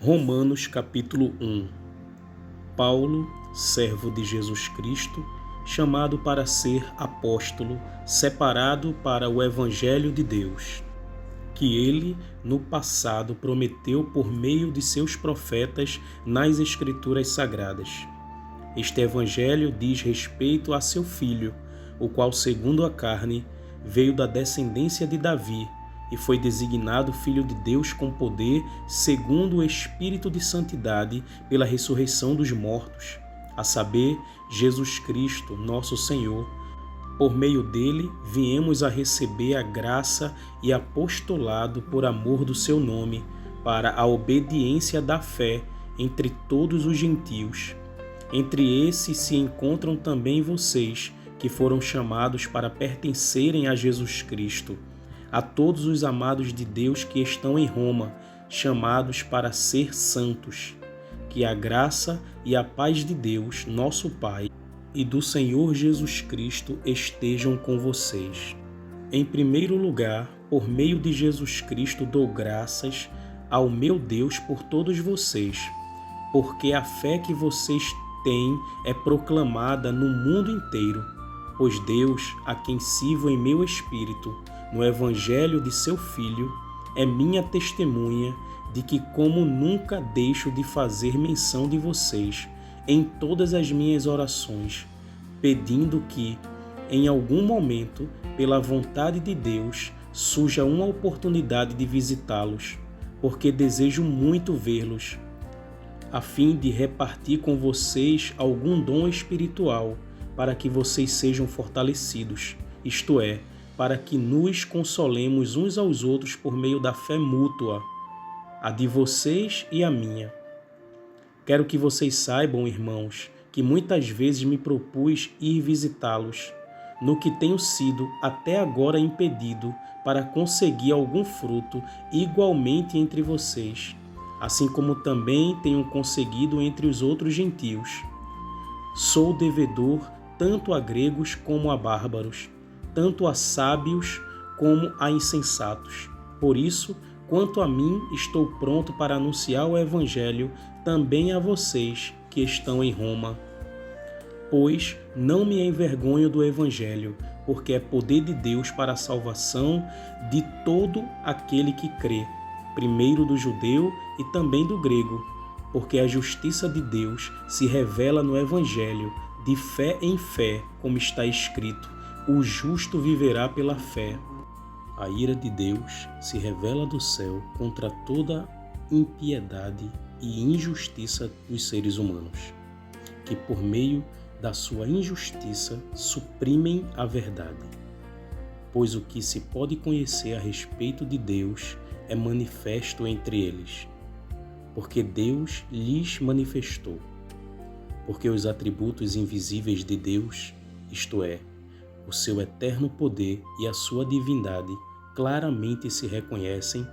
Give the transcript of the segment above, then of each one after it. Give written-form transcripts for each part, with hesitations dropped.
Romanos capítulo 1. Paulo, servo de Jesus Cristo, chamado para ser apóstolo, separado para o Evangelho de Deus, que ele, no passado, prometeu por meio de seus profetas nas Escrituras Sagradas. Este Evangelho diz respeito a seu Filho, o qual, segundo a carne, veio da descendência de Davi e foi designado Filho de Deus com poder, segundo o Espírito de Santidade, pela ressurreição dos mortos, a saber, Jesus Cristo, nosso Senhor. Por meio dele, viemos a receber a graça e apostolado por amor do seu nome, para a obediência da fé entre todos os gentios. Entre esses se encontram também vocês, que foram chamados para pertencerem a Jesus Cristo. A todos os amados de Deus que estão em Roma, chamados para ser santos. Que a graça e a paz de Deus, nosso Pai, e do Senhor Jesus Cristo estejam com vocês. Em primeiro lugar, por meio de Jesus Cristo dou graças ao meu Deus por todos vocês, porque a fé que vocês têm é proclamada no mundo inteiro, pois Deus, a quem sirvo em meu espírito, no Evangelho de seu Filho, é minha testemunha de que como nunca deixo de fazer menção de vocês em todas as minhas orações, pedindo que, em algum momento, pela vontade de Deus, surja uma oportunidade de visitá-los, porque desejo muito vê-los, a fim de repartir com vocês algum dom espiritual, para que vocês sejam fortalecidos, isto é, para que nos consolemos uns aos outros por meio da fé mútua, a de vocês e a minha. Quero que vocês saibam, irmãos, que muitas vezes me propus ir visitá-los, no que tenho sido até agora impedido para conseguir algum fruto igualmente entre vocês, assim como também tenho conseguido entre os outros gentios. Sou devedor tanto a gregos como a bárbaros, tanto a sábios como a insensatos. Por isso, quanto a mim, estou pronto para anunciar o Evangelho também a vocês que estão em Roma. Pois não me envergonho do Evangelho, porque é poder de Deus para a salvação de todo aquele que crê, primeiro do judeu e também do grego, porque a justiça de Deus se revela no Evangelho, de fé em fé, como está escrito: o justo viverá pela fé. A ira de Deus se revela do céu contra toda impiedade e injustiça dos seres humanos, que por meio da sua injustiça suprimem a verdade. Pois o que se pode conhecer a respeito de Deus é manifesto entre eles, porque Deus lhes manifestou. Porque os atributos invisíveis de Deus, isto é, o seu eterno poder e a sua divindade, claramente se reconhecem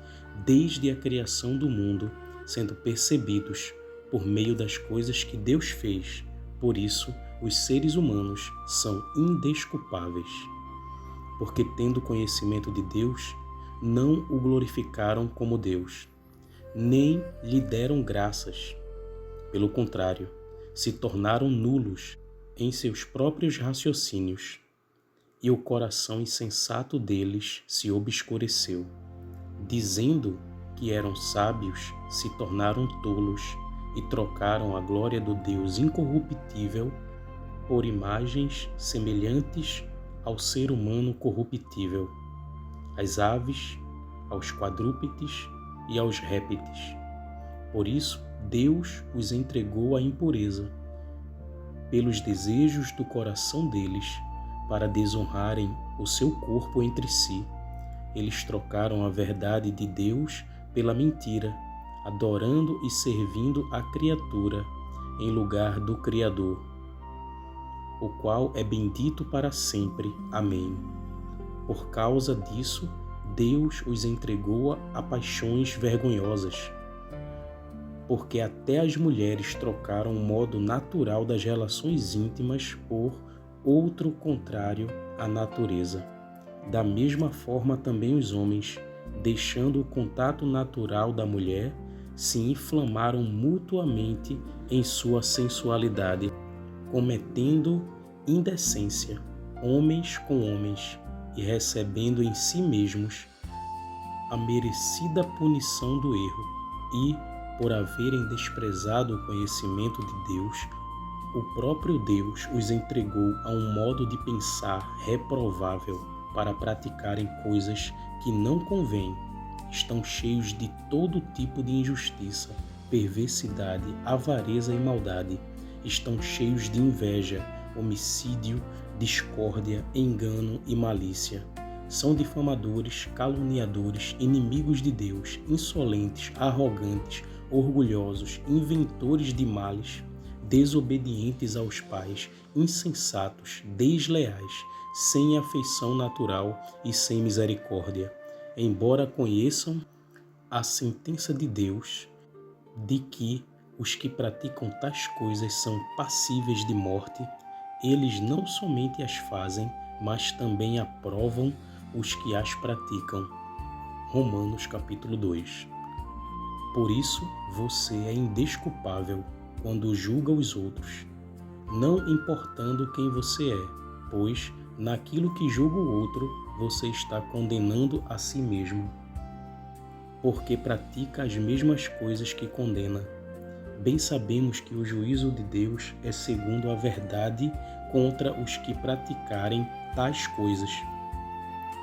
desde a criação do mundo, sendo percebidos por meio das coisas que Deus fez. Por isso, os seres humanos são indesculpáveis, porque tendo conhecimento de Deus, não o glorificaram como Deus, nem lhe deram graças. Pelo contrário, se tornaram nulos em seus próprios raciocínios, e o coração insensato deles se obscureceu. Dizendo que eram sábios, se tornaram tolos e trocaram a glória do Deus incorruptível por imagens semelhantes ao ser humano corruptível, às aves, aos quadrúpedes e aos répteis. Por isso, Deus os entregou à impureza, pelos desejos do coração deles, para desonrarem o seu corpo entre si. Eles trocaram a verdade de Deus pela mentira, adorando e servindo a criatura em lugar do Criador, o qual é bendito para sempre. Amém. Por causa disso, Deus os entregou a paixões vergonhosas, porque até as mulheres trocaram o modo natural das relações íntimas por outro contrário à natureza. Da mesma forma também os homens, deixando o contato natural da mulher, se inflamaram mutuamente em sua sensualidade, cometendo indecência, homens com homens, e recebendo em si mesmos a merecida punição do erro, e, por haverem desprezado o conhecimento de Deus, o próprio Deus os entregou a um modo de pensar reprovável para praticarem coisas que não convêm. Estão cheios de todo tipo de injustiça, perversidade, avareza e maldade. Estão cheios de inveja, homicídio, discórdia, engano e malícia. São difamadores, caluniadores, inimigos de Deus, insolentes, arrogantes, orgulhosos, inventores de males, desobedientes aos pais, insensatos, desleais, sem afeição natural e sem misericórdia. Embora conheçam a sentença de Deus, de que os que praticam tais coisas são passíveis de morte, eles não somente as fazem, mas também aprovam os que as praticam. Romanos capítulo 2. Por isso, você é indesculpável quando julga os outros, não importando quem você é, pois, naquilo que julga o outro, você está condenando a si mesmo, porque pratica as mesmas coisas que condena. Bem sabemos que o juízo de Deus é segundo a verdade contra os que praticarem tais coisas.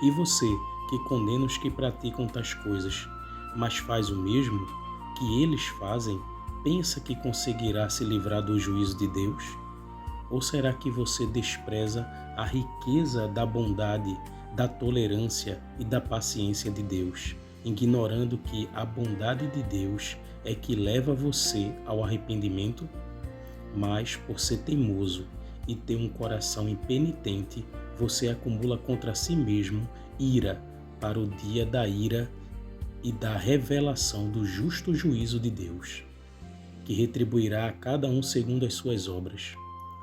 E você, que condena os que praticam tais coisas, mas faz o mesmo que eles fazem, pensa que conseguirá se livrar do juízo de Deus? Ou será que você despreza a riqueza da bondade, da tolerância e da paciência de Deus, ignorando que a bondade de Deus é que leva você ao arrependimento? Mas, por ser teimoso e ter um coração impenitente, você acumula contra si mesmo ira para o dia da ira e da revelação do justo juízo de Deus, que retribuirá a cada um segundo as suas obras.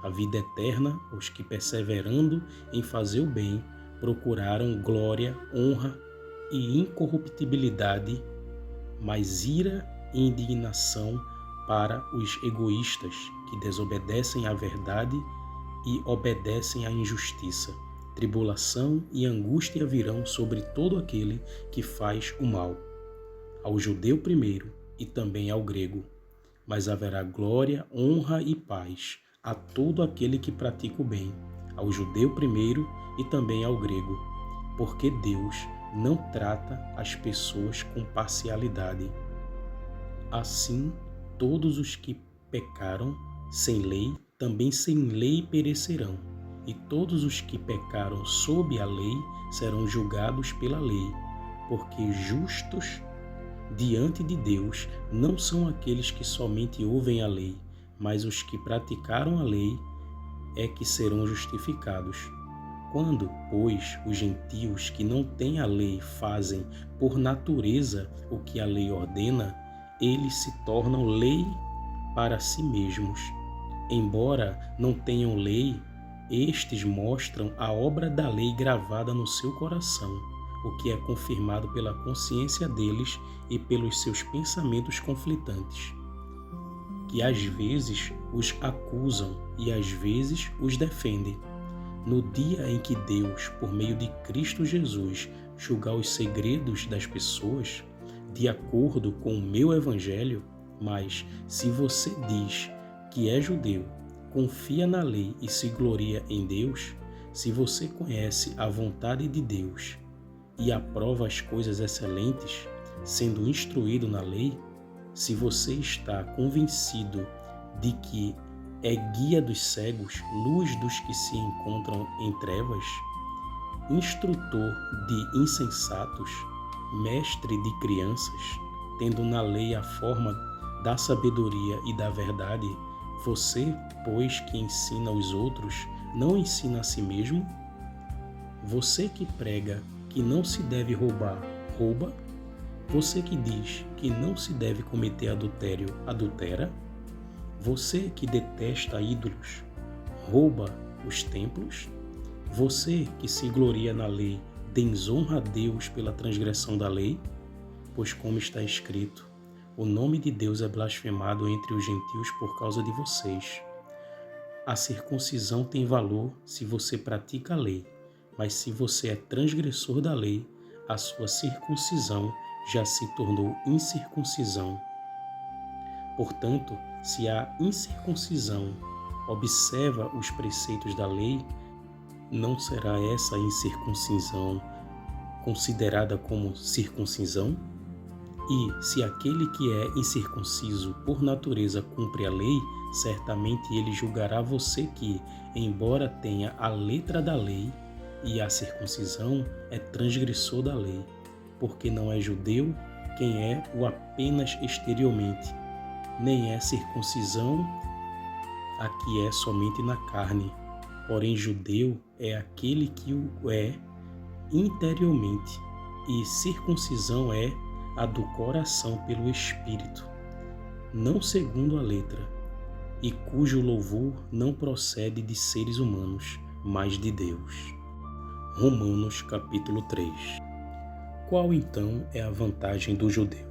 A vida eterna aos que, perseverando em fazer o bem, procuraram glória, honra e incorruptibilidade, mas ira e indignação para os egoístas que desobedecem à verdade e obedecem à injustiça. Tribulação e angústia virão sobre todo aquele que faz o mal, ao judeu primeiro e também ao grego, mas haverá glória, honra e paz a todo aquele que pratica o bem, ao judeu primeiro e também ao grego, porque Deus não trata as pessoas com parcialidade. Assim, todos os que pecaram sem lei, também sem lei perecerão, e todos os que pecaram sob a lei serão julgados pela lei, porque justos diante de Deus não são aqueles que somente ouvem a lei, mas os que praticaram a lei é que serão justificados. Quando, pois, os gentios que não têm a lei fazem por natureza o que a lei ordena, eles se tornam lei para si mesmos. Embora não tenham lei, estes mostram a obra da lei gravada no seu coração, o que é confirmado pela consciência deles e pelos seus pensamentos conflitantes, que às vezes os acusam e às vezes os defendem. No dia em que Deus, por meio de Cristo Jesus, julgar os segredos das pessoas, de acordo com o meu evangelho, mas se você diz que é judeu, confia na lei e se gloria em Deus, se você conhece a vontade de Deus e aprova as coisas excelentes, sendo instruído na lei, se você está convencido de que é guia dos cegos, luz dos que se encontram em trevas, instrutor de insensatos, mestre de crianças, tendo na lei a forma da sabedoria e da verdade, você, pois, que ensina os outros, não ensina a si mesmo? Você que prega que não se deve roubar, rouba? Você que diz que não se deve cometer adultério, adultera? Você que detesta ídolos, rouba os templos? Você que se gloria na lei, desonra a Deus pela transgressão da lei? Pois como está escrito, O nome de Deus é blasfemado entre os gentios por causa de vocês. A circuncisão tem valor se você pratica a lei, mas se você é transgressor da lei, a sua circuncisão já se tornou incircuncisão. Portanto, se a incircuncisão observa os preceitos da lei, não será essa incircuncisão considerada como circuncisão? E se aquele que é incircunciso por natureza cumpre a lei, certamente ele julgará você que, embora tenha a letra da lei e a circuncisão, é transgressor da lei, porque não é judeu quem é o apenas exteriormente, nem é circuncisão a que é somente na carne, porém judeu é aquele que o é interiormente, e circuncisão é a do coração pelo Espírito, não segundo a letra, e cujo louvor não procede de seres humanos, mas de Deus. Romanos capítulo 3. Qual então é a vantagem do judeu?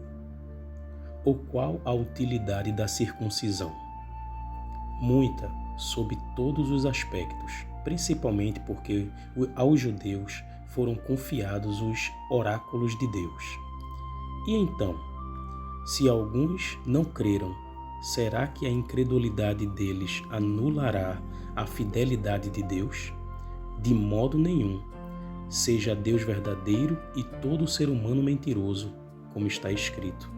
Ou qual a utilidade da circuncisão? Muita, sob todos os aspectos, principalmente porque aos judeus foram confiados os oráculos de Deus. E então, se alguns não creram, será que a incredulidade deles anulará a fidelidade de Deus? De modo nenhum. Seja Deus verdadeiro e todo ser humano mentiroso, como está escrito,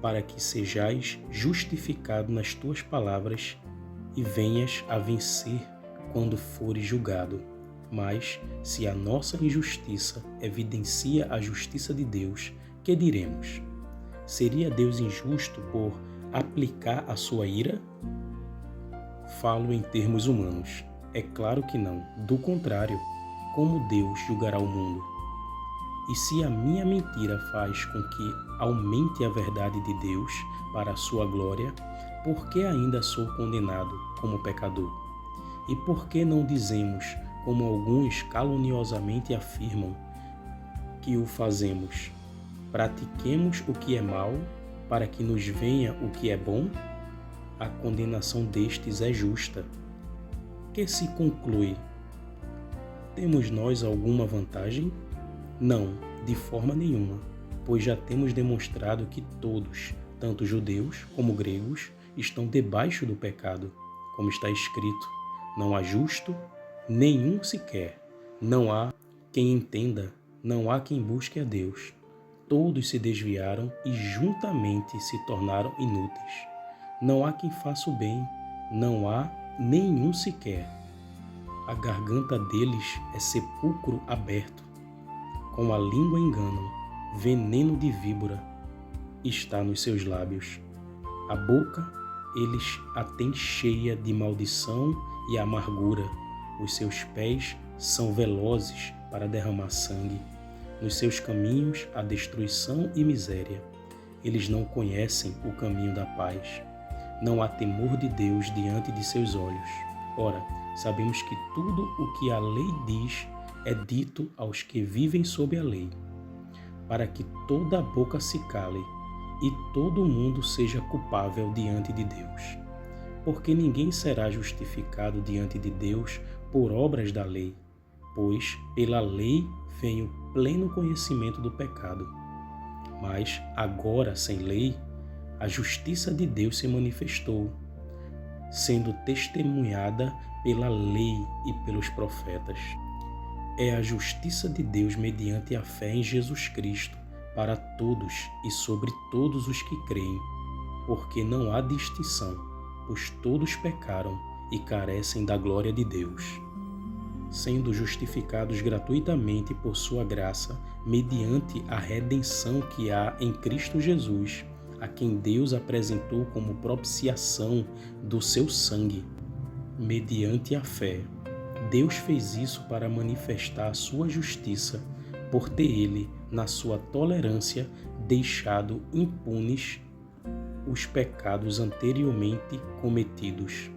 para que sejais justificado nas tuas palavras e venhas a vencer quando fores julgado. Mas, se a nossa injustiça evidencia a justiça de Deus, que diremos? Seria Deus injusto por aplicar a sua ira? Falo em termos humanos. É claro que não. Do contrário, como Deus julgará o mundo? E se a minha mentira faz com que aumente a verdade de Deus para a sua glória, por que ainda sou condenado como pecador? E por que não dizemos, como alguns caluniosamente afirmam, que o fazemos? Pratiquemos o que é mal, para que nos venha o que é bom? A condenação destes é justa. Que se conclui? Temos nós alguma vantagem? Não, de forma nenhuma, pois já temos demonstrado que todos, tanto judeus como gregos, estão debaixo do pecado, como está escrito: não há justo, nenhum sequer, não há quem entenda, não há quem busque a Deus. Todos se desviaram e juntamente se tornaram inúteis. Não há quem faça o bem, não há nenhum sequer. A garganta deles é sepulcro aberto. Com a língua enganam, veneno de víbora está nos seus lábios. A boca eles a têm cheia de maldição e amargura. Os seus pés são velozes para derramar sangue. Nos seus caminhos há destruição e miséria. Eles não conhecem o caminho da paz. Não há temor de Deus diante de seus olhos. Ora, sabemos que tudo o que a lei diz é dito aos que vivem sob a lei, para que toda a boca se cale e todo mundo seja culpável diante de Deus. Porque ninguém será justificado diante de Deus por obras da lei, pois pela lei vem o pleno conhecimento do pecado. Mas agora, sem lei, a justiça de Deus se manifestou, sendo testemunhada pela lei e pelos profetas. É a justiça de Deus mediante a fé em Jesus Cristo para todos e sobre todos os que creem, porque não há distinção, pois todos pecaram e carecem da glória de Deus, sendo justificados gratuitamente por sua graça, mediante a redenção que há em Cristo Jesus, a quem Deus apresentou como propiciação do seu sangue, mediante a fé. Deus fez isso para manifestar a sua justiça, por ter ele, na sua tolerância, deixado impunes os pecados anteriormente cometidos,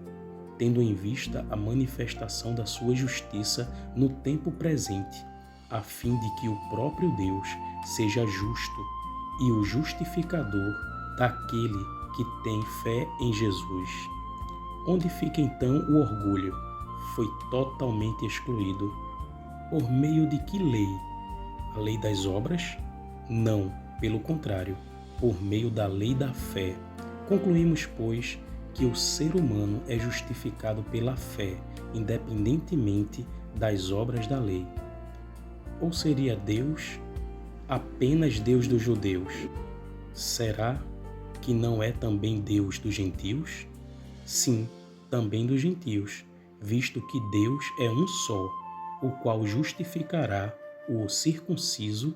tendo em vista a manifestação da sua justiça no tempo presente, a fim de que o próprio Deus seja justo e o justificador daquele que tem fé em Jesus. Onde fica então o orgulho? Foi totalmente excluído. Por meio de que lei? A lei das obras? Não, pelo contrário, por meio da lei da fé. Concluímos, pois, que o ser humano é justificado pela fé, independentemente das obras da lei. Ou seria Deus apenas Deus dos judeus? Será que não é também Deus dos gentios? Sim, também dos gentios, visto que Deus é um só, o qual justificará o circunciso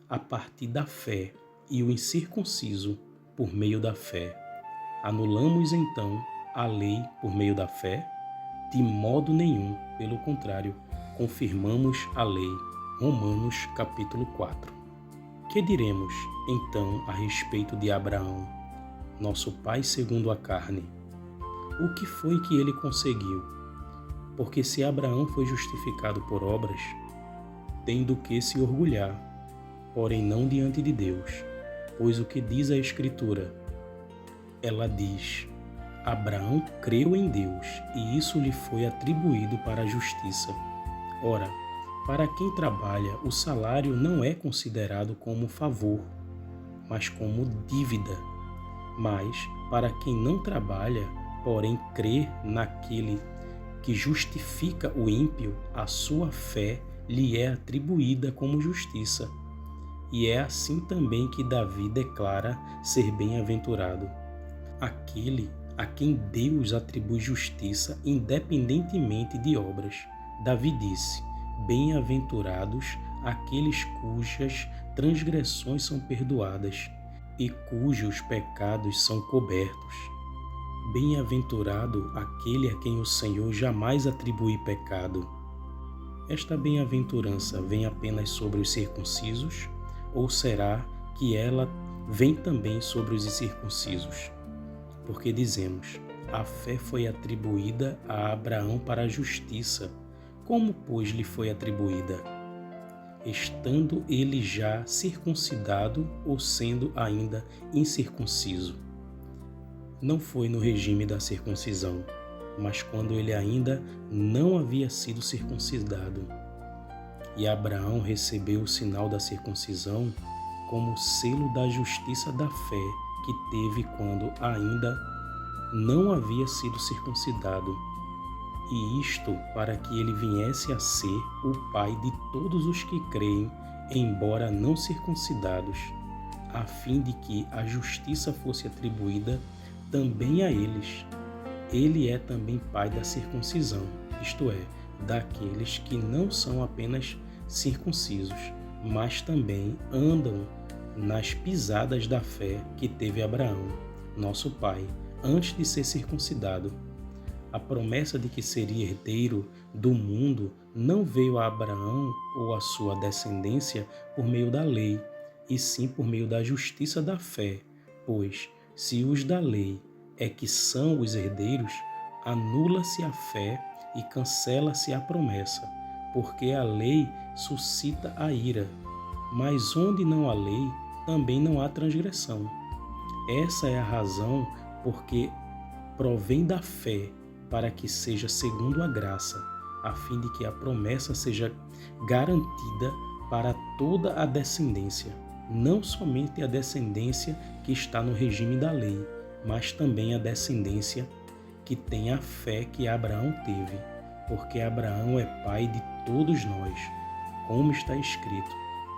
a partir da fé e o incircunciso por meio da fé. Anulamos então a lei por meio da fé? De modo nenhum, pelo contrário, confirmamos a lei. Romanos capítulo 4. Que diremos então a respeito de Abraão, nosso pai segundo a carne? O que foi que ele conseguiu? Porque se Abraão foi justificado por obras, tem do que se orgulhar, porém não diante de Deus. Pois o que diz a Escritura? Ela diz: Abraão creu em Deus, e isso lhe foi atribuído para a justiça. Ora, para quem trabalha, o salário não é considerado como favor, mas como dívida. Mas, para quem não trabalha, porém crê naquele que justifica o ímpio, a sua fé lhe é atribuída como justiça. E é assim também que Davi declara ser bem-aventurado aquele a quem Deus atribui justiça independentemente de obras. Davi disse: bem-aventurados aqueles cujas transgressões são perdoadas e cujos pecados são cobertos. Bem-aventurado aquele a quem o Senhor jamais atribui pecado. Esta bem-aventurança vem apenas sobre os circuncisos, ou será que ela vem também sobre os incircuncisos? Porque dizemos: a fé foi atribuída a Abraão para a justiça. Como, pois, lhe foi atribuída? Estando ele já circuncidado ou sendo ainda incircunciso? Não foi no regime da circuncisão, mas quando ele ainda não havia sido circuncidado. E Abraão recebeu o sinal da circuncisão como selo da justiça da fé que teve quando ainda não havia sido circuncidado, e isto para que ele viesse a ser o pai de todos os que creem, embora não circuncidados, a fim de que a justiça fosse atribuída também a eles. Ele é também pai da circuncisão, isto é, daqueles que não são apenas circuncisos, mas também andam nas pisadas da fé que teve Abraão, nosso pai, antes de ser circuncidado. A promessa de que seria herdeiro do mundo não veio a Abraão ou a sua descendência por meio da lei, e sim por meio da justiça da fé, pois, se os da lei é que são os herdeiros, anula-se a fé e cancela-se a promessa, porque a lei suscita a ira. Mas onde não há lei, também não há transgressão. Essa é a razão porque provém da fé, para que seja segundo a graça, a fim de que a promessa seja garantida para toda a descendência, não somente a descendência que está no regime da lei, mas também a descendência que tem a fé que Abraão teve, porque Abraão é pai de todos nós, como está escrito: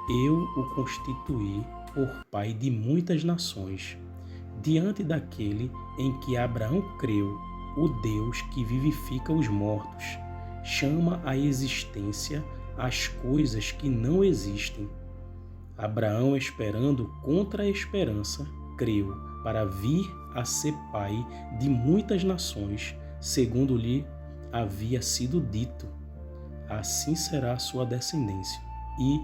eu o constituí por pai de muitas nações. Diante daquele em que Abraão creu, o Deus que vivifica os mortos chama à existência as coisas que não existem. Abraão, esperando contra a esperança, creu para vir a ser pai de muitas nações, segundo lhe havia sido dito: assim será a sua descendência. E,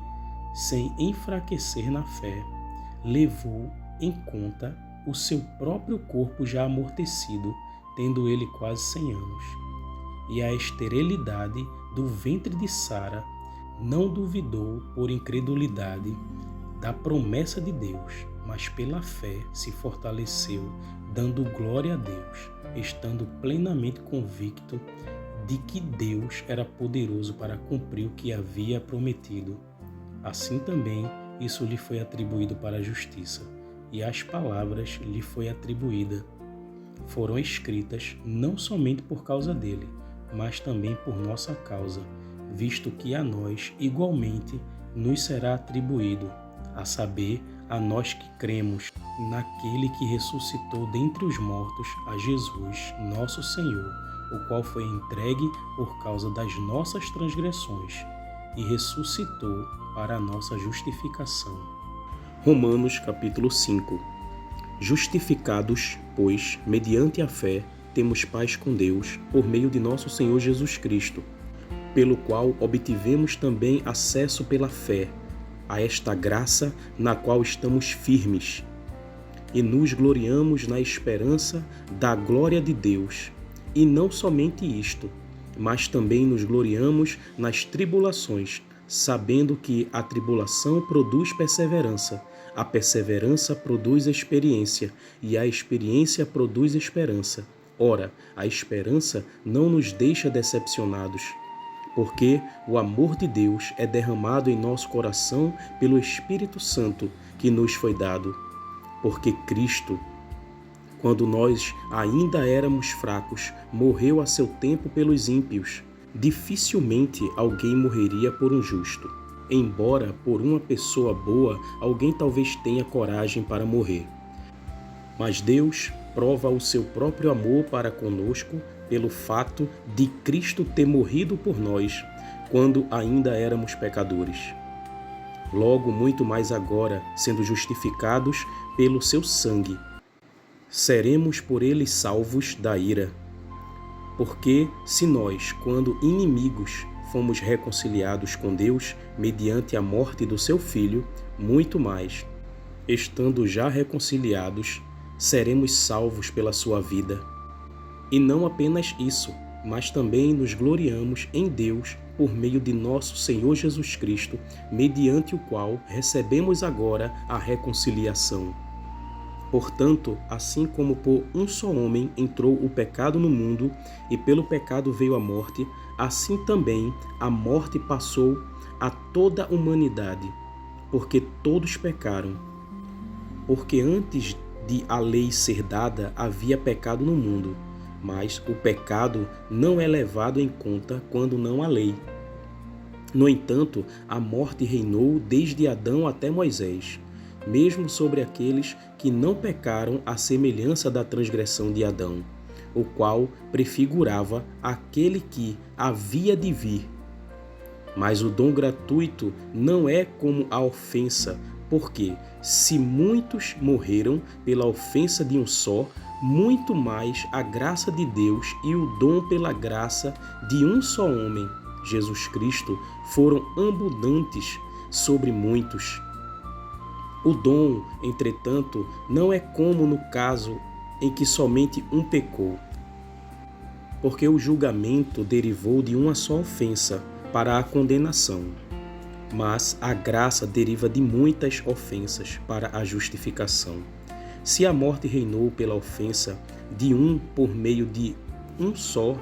sem enfraquecer na fé, levou em conta o seu próprio corpo já amortecido, tendo ele quase 100 anos. E a esterilidade do ventre de Sara não duvidou por incredulidade da promessa de Deus, mas pela fé se fortaleceu, dando glória a Deus, estando plenamente convicto de que Deus era poderoso para cumprir o que havia prometido. Assim também isso lhe foi atribuído para a justiça, e as palavras lhe foi atribuída. Foram escritas não somente por causa dele, mas também por nossa causa, visto que a nós igualmente nos será atribuído, a saber, a nós que cremos naquele que ressuscitou dentre os mortos, a Jesus, nosso Senhor, o qual foi entregue por causa das nossas transgressões e ressuscitou para a nossa justificação. Romanos capítulo 5. Justificados, pois, mediante a fé, temos paz com Deus, por meio de nosso Senhor Jesus Cristo, pelo qual obtivemos também acesso pela fé a esta graça na qual estamos firmes, e nos gloriamos na esperança da glória de Deus. E não somente isto, mas também nos gloriamos nas tribulações, sabendo que a tribulação produz perseverança, a perseverança produz experiência, e a experiência produz esperança. Ora, a esperança não nos deixa decepcionados, porque o amor de Deus é derramado em nosso coração pelo Espírito Santo que nos foi dado. Porque Cristo, quando nós ainda éramos fracos, morreu a seu tempo pelos ímpios. Dificilmente alguém morreria por um justo, embora por uma pessoa boa alguém talvez tenha coragem para morrer. Mas Deus prova o seu próprio amor para conosco pelo fato de Cristo ter morrido por nós quando ainda éramos pecadores. Logo, muito mais agora, sendo justificados pelo seu sangue, seremos por ele salvos da ira. Porque se nós, quando inimigos, fomos reconciliados com Deus mediante a morte do seu Filho, muito mais, estando já reconciliados, seremos salvos pela sua vida. E não apenas isso, mas também nos gloriamos em Deus por meio de nosso Senhor Jesus Cristo, mediante o qual recebemos agora a reconciliação. Portanto, assim como por um só homem entrou o pecado no mundo, e pelo pecado veio a morte, assim também a morte passou a toda a humanidade, porque todos pecaram. Porque antes de a lei ser dada, havia pecado no mundo, mas o pecado não é levado em conta quando não há lei. No entanto, a morte reinou desde Adão até Moisés, mesmo sobre aqueles que não pecaram à semelhança da transgressão de Adão, o qual prefigurava aquele que havia de vir. Mas o dom gratuito não é como a ofensa, porque se muitos morreram pela ofensa de um só, muito mais a graça de Deus e o dom pela graça de um só homem, Jesus Cristo, foram abundantes sobre muitos. O dom, entretanto, não é como no caso em que somente um pecou, porque o julgamento derivou de uma só ofensa para a condenação, mas a graça deriva de muitas ofensas para a justificação. Se a morte reinou pela ofensa de um por meio de um só,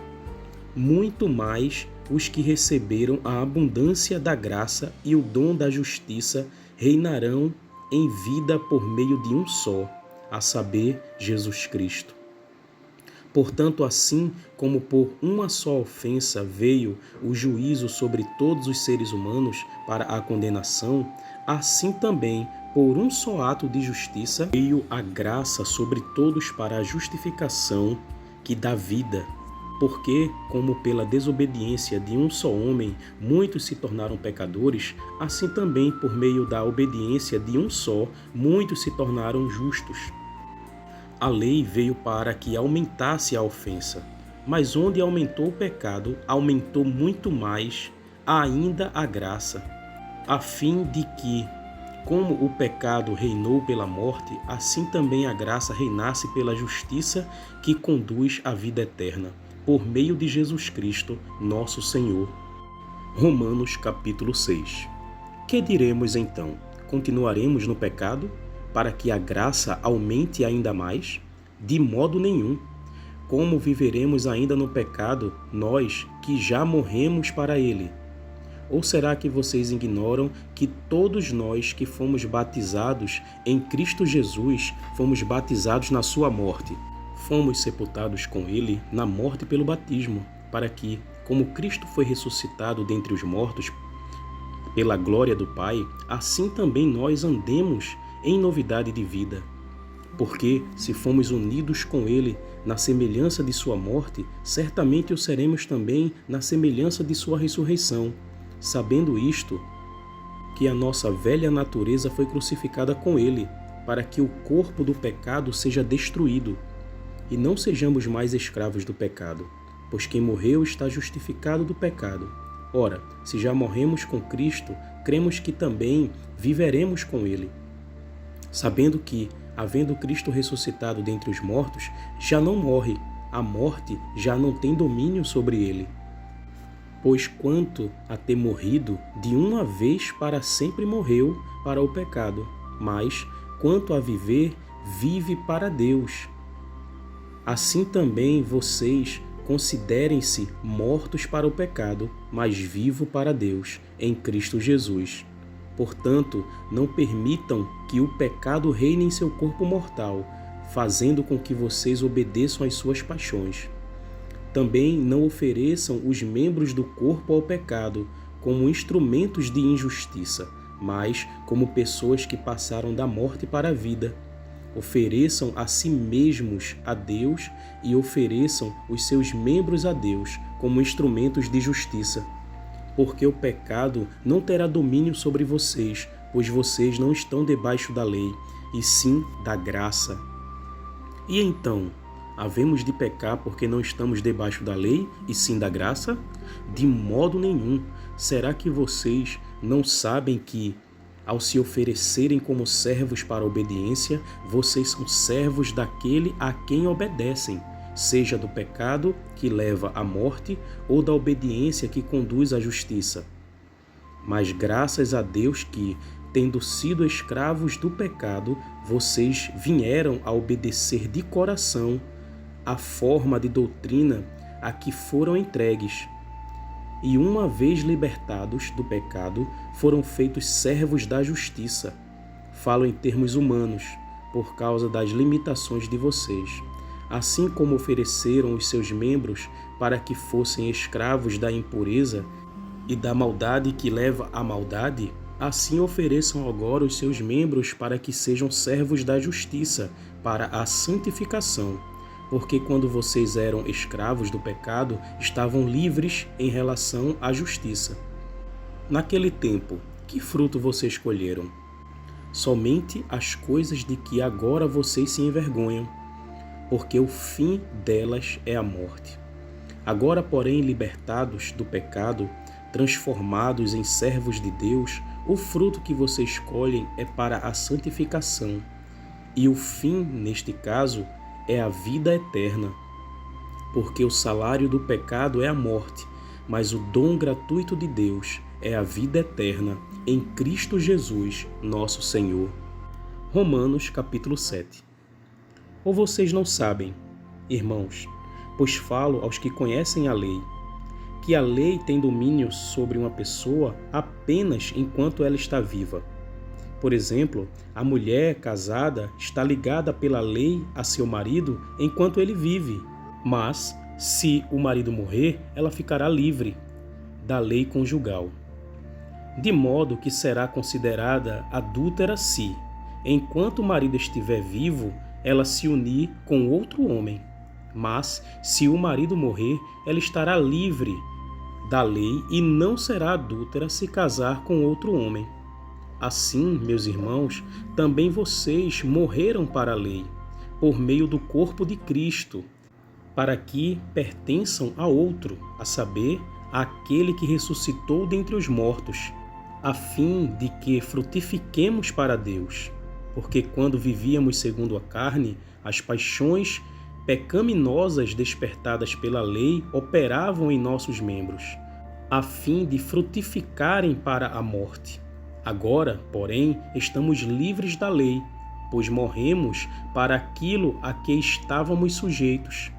muito mais os que receberam a abundância da graça e o dom da justiça reinarão em vida por meio de um só, a saber, Jesus Cristo. Portanto, assim como por uma só ofensa veio o juízo sobre todos os seres humanos para a condenação, assim também, por um só ato de justiça, veio a graça sobre todos para a justificação que dá vida. Porque, como pela desobediência de um só homem muitos se tornaram pecadores, assim também por meio da obediência de um só muitos se tornaram justos. A lei veio para que aumentasse a ofensa, mas onde aumentou o pecado, aumentou muito mais ainda a graça, a fim de que, como o pecado reinou pela morte, assim também a graça reinasse pela justiça que conduz à vida eterna, por meio de Jesus Cristo, nosso Senhor. Romanos capítulo 6. Que diremos então? Continuaremos no pecado para que a graça aumente ainda mais? De modo nenhum. Como viveremos ainda no pecado, nós que já morremos para ele? Ou será que vocês ignoram que todos nós que fomos batizados em Cristo Jesus, fomos batizados na sua morte? Fomos sepultados com ele na morte pelo batismo, para que, como Cristo foi ressuscitado dentre os mortos pela glória do Pai, assim também nós andemos em novidade de vida. Porque, se fomos unidos com ele na semelhança de sua morte, certamente o seremos também na semelhança de sua ressurreição. Sabendo isto, que a nossa velha natureza foi crucificada com ele, para que o corpo do pecado seja destruído, e não sejamos mais escravos do pecado, pois quem morreu está justificado do pecado. Ora, se já morremos com Cristo, cremos que também viveremos com ele, sabendo que, havendo Cristo ressuscitado dentre os mortos, já não morre, a morte já não tem domínio sobre ele. Pois quanto a ter morrido, de uma vez para sempre morreu para o pecado, mas quanto a viver, vive para Deus. Assim também vocês considerem-se mortos para o pecado, mas vivos para Deus, em Cristo Jesus. Portanto, não permitam que o pecado reine em seu corpo mortal, fazendo com que vocês obedeçam às suas paixões. Também não ofereçam os membros do corpo ao pecado como instrumentos de injustiça, mas como pessoas que passaram da morte para a vida. Ofereçam a si mesmos a Deus e ofereçam os seus membros a Deus como instrumentos de justiça. Porque o pecado não terá domínio sobre vocês, pois vocês não estão debaixo da lei, e sim da graça. E então, havemos de pecar porque não estamos debaixo da lei e sim da graça? De modo nenhum. Será que vocês não sabem que, ao se oferecerem como servos para a obediência, vocês são servos daquele a quem obedecem, seja do pecado que leva à morte ou da obediência que conduz à justiça? Mas graças a Deus que, tendo sido escravos do pecado, vocês vieram a obedecer de coração a forma de doutrina a que foram entregues. E uma vez libertados do pecado, foram feitos servos da justiça. Falo em termos humanos, por causa das limitações de vocês. Assim como ofereceram os seus membros para que fossem escravos da impureza e da maldade que leva à maldade, assim ofereçam agora os seus membros para que sejam servos da justiça, para a santificação. Porque quando vocês eram escravos do pecado, estavam livres em relação à justiça. Naquele tempo, que fruto vocês colheram? Somente as coisas de que agora vocês se envergonham, porque o fim delas é a morte. Agora, porém, libertados do pecado, transformados em servos de Deus, o fruto que vocês colhem é para a santificação. E o fim, neste caso, é a vida eterna. Porque o salário do pecado é a morte, mas o dom gratuito de Deus é a vida eterna em Cristo Jesus, nosso Senhor. Romanos capítulo 7. Ou vocês não sabem, irmãos, pois falo aos que conhecem a lei, que a lei tem domínio sobre uma pessoa apenas enquanto ela está viva. Por exemplo, a mulher casada está ligada pela lei a seu marido enquanto ele vive, mas, se o marido morrer, ela ficará livre da lei conjugal. De modo que será considerada adúltera se, enquanto o marido estiver vivo, ela se unir com outro homem. Mas, se o marido morrer, ela estará livre da lei e não será adúltera se casar com outro homem. Assim, meus irmãos, também vocês morreram para a lei, por meio do corpo de Cristo, para que pertençam a outro, a saber, àquele que ressuscitou dentre os mortos, a fim de que frutifiquemos para Deus. Porque quando vivíamos segundo a carne, as paixões pecaminosas despertadas pela lei operavam em nossos membros, a fim de frutificarem para a morte. Agora, porém, estamos livres da lei, pois morremos para aquilo a que estávamos sujeitos,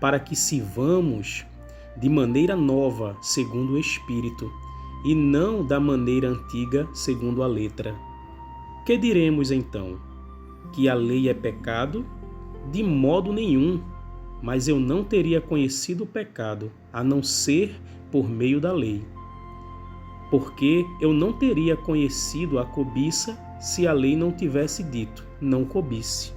para que sirvamos de maneira nova, segundo o Espírito, e não da maneira antiga, segundo a letra. Que diremos então? Que a lei é pecado? De modo nenhum, mas eu não teria conhecido o pecado, a não ser por meio da lei. Porque eu não teria conhecido a cobiça se a lei não tivesse dito, não cobice.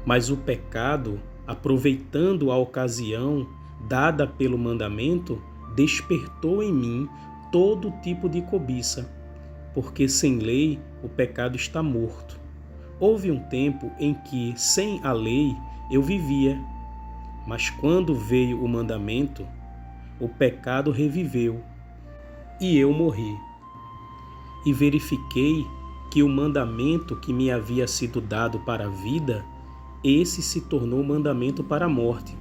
Mas o pecado, aproveitando a ocasião dada pelo mandamento, despertou em mim todo tipo de cobiça, porque sem lei o pecado está morto. Houve um tempo em que, sem a lei, eu vivia, mas quando veio o mandamento, o pecado reviveu e eu morri. E verifiquei que o mandamento que me havia sido dado para a vida, esse se tornou mandamento para a morte,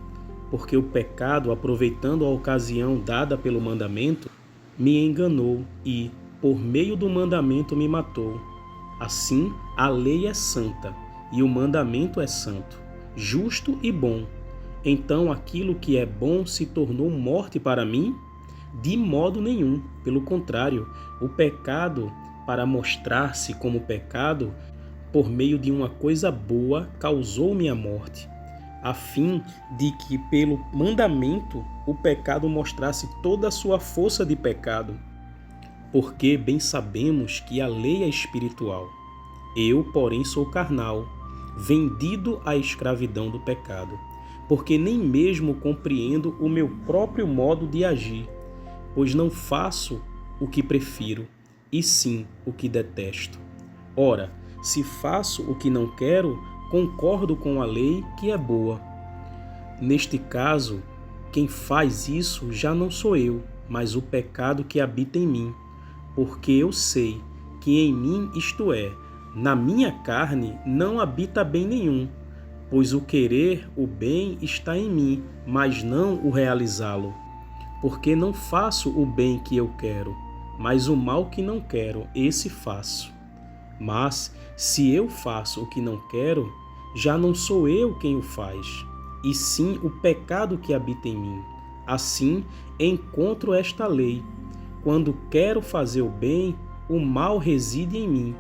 porque o pecado, aproveitando a ocasião dada pelo mandamento, me enganou e, por meio do mandamento, me matou. Assim, a lei é santa e o mandamento é santo, justo e bom. Então, aquilo que é bom se tornou morte para mim? De modo nenhum. Pelo contrário, o pecado, para mostrar-se como pecado, por meio de uma coisa boa, causou-me a morte, a fim de que, pelo mandamento, o pecado mostrasse toda a sua força de pecado. Porque bem sabemos que a lei é espiritual. Eu, porém, sou carnal, vendido à escravidão do pecado, porque nem mesmo compreendo o meu próprio modo de agir, pois não faço o que prefiro, e sim o que detesto. Ora, se faço o que não quero, concordo com a lei que é boa. Neste caso, quem faz isso já não sou eu, mas o pecado que habita em mim, porque eu sei que em mim, isto é, na minha carne, não habita bem nenhum, pois o querer o bem está em mim, mas não o realizá-lo. Porque não faço o bem que eu quero, mas o mal que não quero, esse faço. Mas, se eu faço o que não quero, já não sou eu quem o faz, e sim o pecado que habita em mim. Assim, encontro esta lei. Quando quero fazer o bem, o mal reside em mim,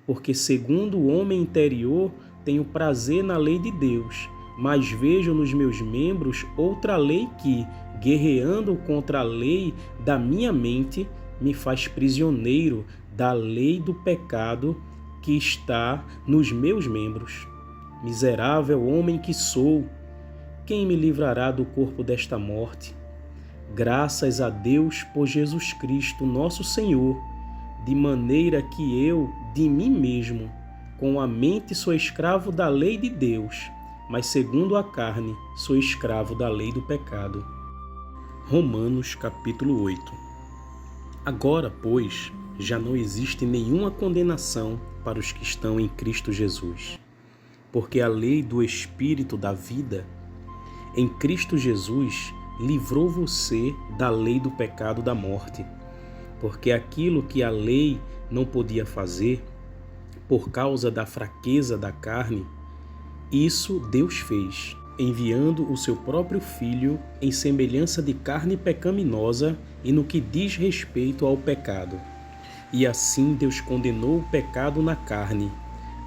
porque segundo o homem interior tenho prazer na lei de Deus, mas vejo nos meus membros outra lei que, guerreando contra a lei da minha mente, me faz prisioneiro da lei do pecado que está nos meus membros. Miserável homem que sou, quem me livrará do corpo desta morte? Graças a Deus por Jesus Cristo, nosso Senhor, de maneira que eu, de mim mesmo, com a mente sou escravo da lei de Deus, mas segundo a carne sou escravo da lei do pecado. Romanos capítulo 8. Agora, pois, já não existe nenhuma condenação para os que estão em Cristo Jesus, porque a lei do Espírito da vida em Cristo Jesus livrou você da lei do pecado da morte, porque aquilo que a lei não podia fazer, por causa da fraqueza da carne, isso Deus fez, enviando o seu próprio Filho em semelhança de carne pecaminosa e no que diz respeito ao pecado. E assim Deus condenou o pecado na carne,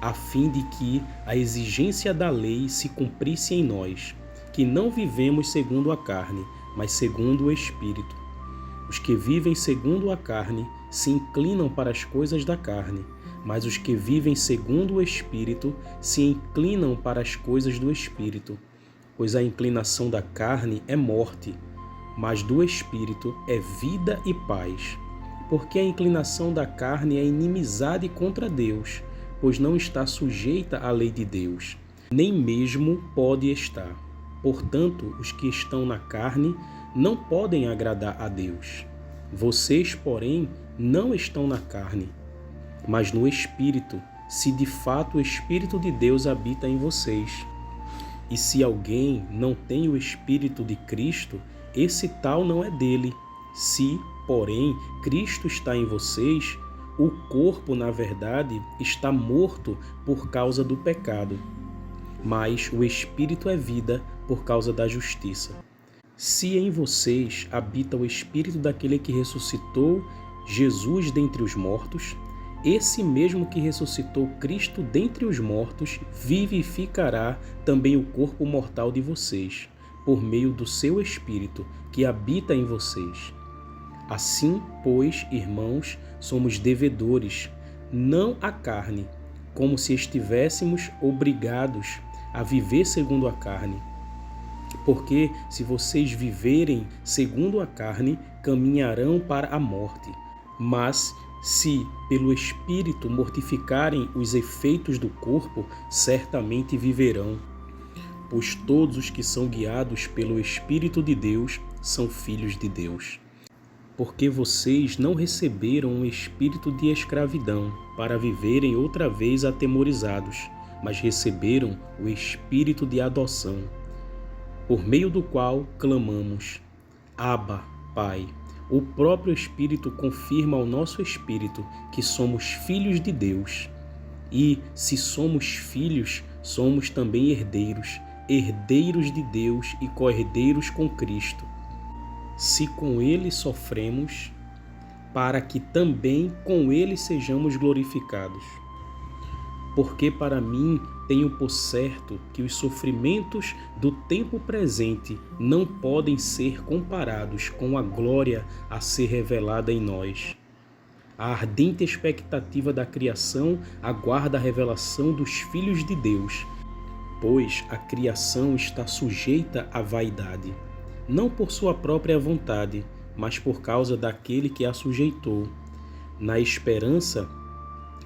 a fim de que a exigência da lei se cumprisse em nós, que não vivemos segundo a carne, mas segundo o Espírito. Os que vivem segundo a carne se inclinam para as coisas da carne, mas os que vivem segundo o Espírito se inclinam para as coisas do Espírito. Pois a inclinação da carne é morte, mas do Espírito é vida e paz. Porque a inclinação da carne é inimizade contra Deus, pois não está sujeita à lei de Deus, nem mesmo pode estar. Portanto, os que estão na carne não podem agradar a Deus. Vocês, porém, não estão na carne, mas no Espírito, se de fato o Espírito de Deus habita em vocês. E se alguém não tem o Espírito de Cristo, esse tal não é dele. Se, porém, Cristo está em vocês, O corpo, na verdade, está morto por causa do pecado, mas o espírito é vida por causa da justiça. Se em vocês habita o espírito daquele que ressuscitou Jesus dentre os mortos, esse mesmo que ressuscitou Cristo dentre os mortos vivificará também o corpo mortal de vocês, por meio do seu Espírito que habita em vocês. Assim, pois, irmãos, somos devedores, não à carne, como se estivéssemos obrigados a viver segundo a carne. Porque se vocês viverem segundo a carne, caminharão para a morte. Mas se pelo Espírito mortificarem os efeitos do corpo, certamente viverão. Pois todos os que são guiados pelo Espírito de Deus são filhos de Deus. Porque vocês não receberam um espírito de escravidão para viverem outra vez atemorizados, mas receberam o espírito de adoção, por meio do qual clamamos: Abba, Pai. O próprio Espírito confirma ao nosso espírito que somos filhos de Deus. E, se somos filhos, somos também herdeiros, herdeiros de Deus e co-herdeiros com Cristo. Se com Ele sofremos, para que também com Ele sejamos glorificados. Porque para mim tenho por certo que os sofrimentos do tempo presente não podem ser comparados com a glória a ser revelada em nós. A ardente expectativa da criação aguarda a revelação dos filhos de Deus, pois a criação está sujeita à vaidade, não por sua própria vontade, mas por causa daquele que a sujeitou, na esperança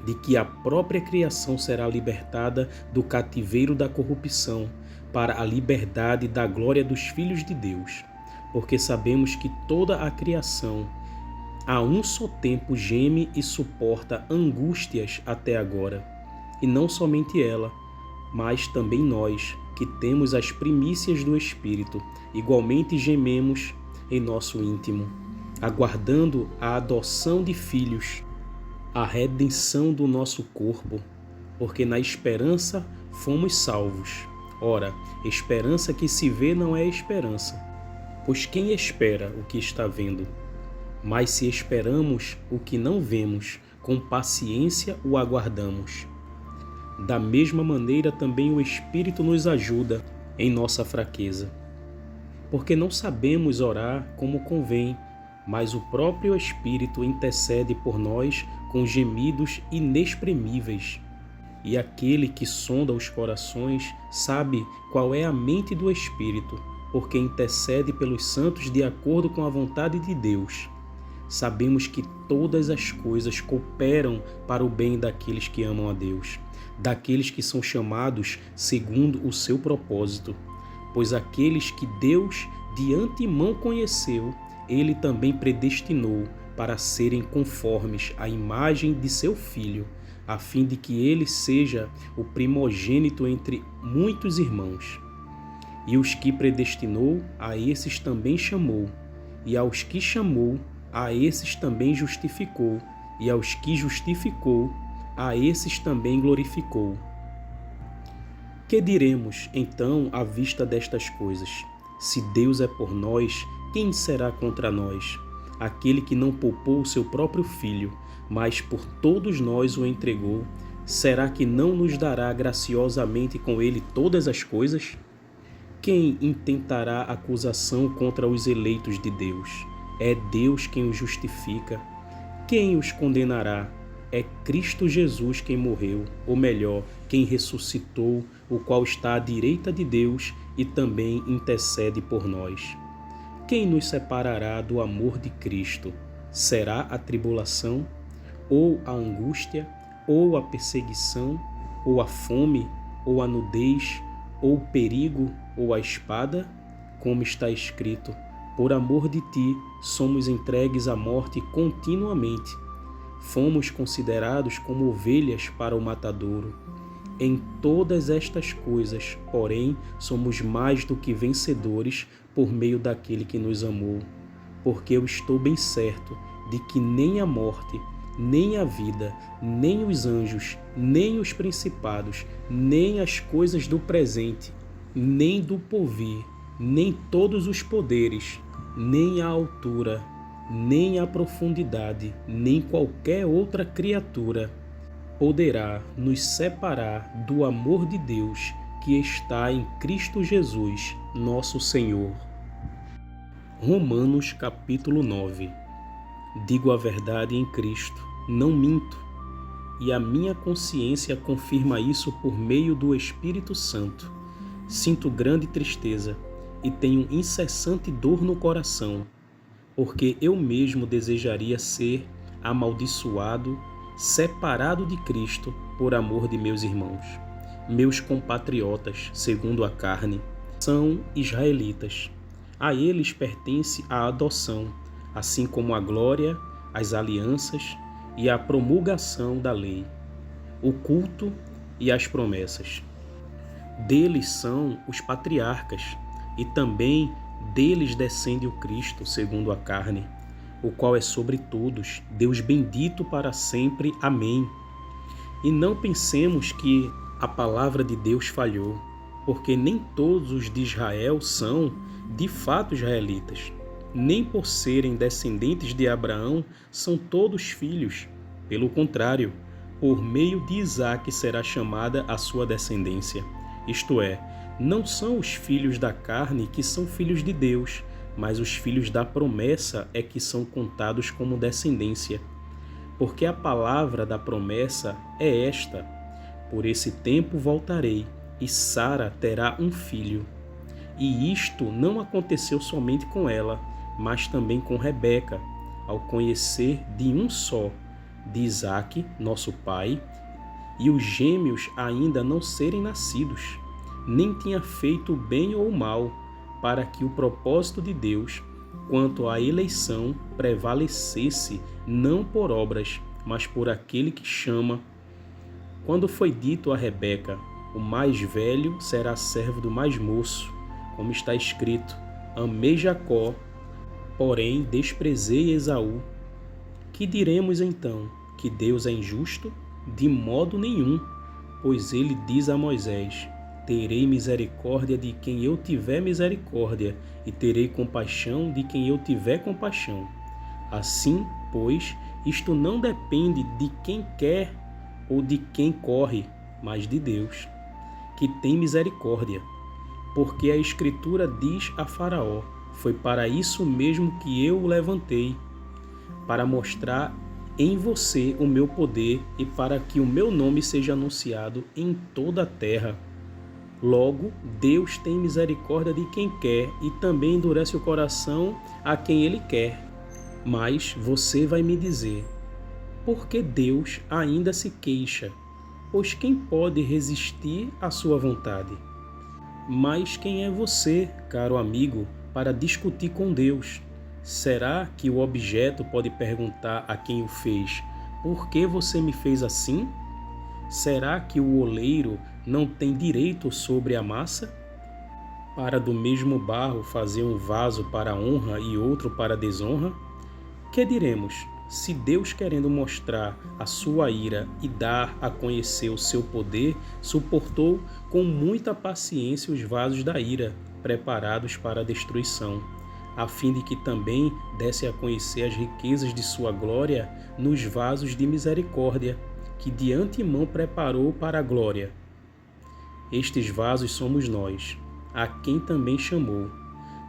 de que a própria criação será libertada do cativeiro da corrupção para a liberdade da glória dos filhos de Deus. Porque sabemos que toda a criação a um só tempo geme e suporta angústias até agora. E não somente ela, mas também nós, que temos as primícias do Espírito, igualmente gememos em nosso íntimo, aguardando a adoção de filhos, a redenção do nosso corpo, porque na esperança fomos salvos. Ora, esperança que se vê não é esperança, pois quem espera o que está vendo? Mas se esperamos o que não vemos, com paciência o aguardamos. Da mesma maneira também o Espírito nos ajuda em nossa fraqueza, porque não sabemos orar como convém, mas o próprio Espírito intercede por nós com gemidos inexprimíveis. E aquele que sonda os corações sabe qual é a mente do Espírito, porque intercede pelos santos de acordo com a vontade de Deus. Sabemos que todas as coisas cooperam para o bem daqueles que amam a Deus, daqueles que são chamados segundo o seu propósito. Pois aqueles que Deus de antemão conheceu, Ele também predestinou para serem conformes à imagem de seu Filho, a fim de que ele seja o primogênito entre muitos irmãos. E os que predestinou, a esses também chamou, e aos que chamou, a esses também justificou, e aos que justificou, a esses também glorificou. Que diremos, então, à vista destas coisas? Se Deus é por nós, quem será contra nós? Aquele que não poupou o seu próprio Filho, mas por todos nós o entregou, será que não nos dará graciosamente com ele todas as coisas? Quem intentará acusação contra os eleitos de Deus? É Deus quem os justifica. Quem os condenará? É Cristo Jesus quem morreu, ou melhor, quem ressuscitou, o qual está à direita de Deus e também intercede por nós. Quem nos separará do amor de Cristo? Será a tribulação, ou a angústia, ou a perseguição, ou a fome, ou a nudez, ou o perigo, ou a espada? Como está escrito: por amor de ti somos entregues à morte continuamente. Fomos considerados como ovelhas para o matadouro. Em todas estas coisas, porém, somos mais do que vencedores por meio daquele que nos amou. Porque eu estou bem certo de que nem a morte, nem a vida, nem os anjos, nem os principados, nem as coisas do presente, nem do porvir, nem todos os poderes, nem a altura, nem a profundidade, nem qualquer outra criatura poderá nos separar do amor de Deus que está em Cristo Jesus, nosso Senhor. Romanos capítulo 9. Digo a verdade em Cristo, não minto, e a minha consciência confirma isso por meio do Espírito Santo. Sinto grande tristeza e tenho incessante dor no coração, porque eu mesmo desejaria ser amaldiçoado, separado de Cristo por amor de meus irmãos. Meus compatriotas, segundo a carne, são israelitas. A eles pertence a adoção, assim como a glória, as alianças e a promulgação da lei, o culto e as promessas. Deles são os patriarcas, e também deles descende o Cristo, segundo a carne, o qual é sobre todos, Deus bendito para sempre. Amém. E não pensemos que a palavra de Deus falhou, porque nem todos os de Israel são, de fato, israelitas. Nem por serem descendentes de Abraão são todos filhos. Pelo contrário, por meio de Isaque será chamada a sua descendência. Isto é, não são os filhos da carne que são filhos de Deus, mas os filhos da promessa é que são contados como descendência. Porque a palavra da promessa é esta: por esse tempo voltarei, e Sara terá um filho. E isto não aconteceu somente com ela, mas também com Rebeca, ao conhecer de um só, de Isaque, nosso pai, e os gêmeos ainda não serem nascidos, nem tinha feito bem ou mal, para que o propósito de Deus, quanto à eleição, prevalecesse não por obras, mas por aquele que chama. Quando foi dito a Rebeca: o mais velho será servo do mais moço, como está escrito: amei Jacó, porém desprezei Esaú. Que diremos então? Que Deus é injusto? De modo nenhum, pois ele diz a Moisés: terei misericórdia de quem eu tiver misericórdia, e terei compaixão de quem eu tiver compaixão. Assim, pois, isto não depende de quem quer ou de quem corre, mas de Deus, que tem misericórdia. Porque a Escritura diz a Faraó: foi para isso mesmo que eu o levantei, para mostrar em você o meu poder e para que o meu nome seja anunciado em toda a terra. Logo, Deus tem misericórdia de quem quer e também endurece o coração a quem Ele quer. Mas você vai me dizer: por que Deus ainda se queixa? Pois quem pode resistir à sua vontade? Mas quem é você, caro amigo, para discutir com Deus? Será que o objeto pode perguntar a quem o fez: por que você me fez assim? Será que o oleiro não tem direito sobre a massa? Para do mesmo barro fazer um vaso para honra e outro para desonra? Que diremos? Se Deus, querendo mostrar a sua ira e dar a conhecer o seu poder, suportou com muita paciência os vasos da ira, preparados para a destruição, a fim de que também desse a conhecer as riquezas de sua glória nos vasos de misericórdia, que de antemão preparou para a glória. Estes vasos somos nós, a quem também chamou,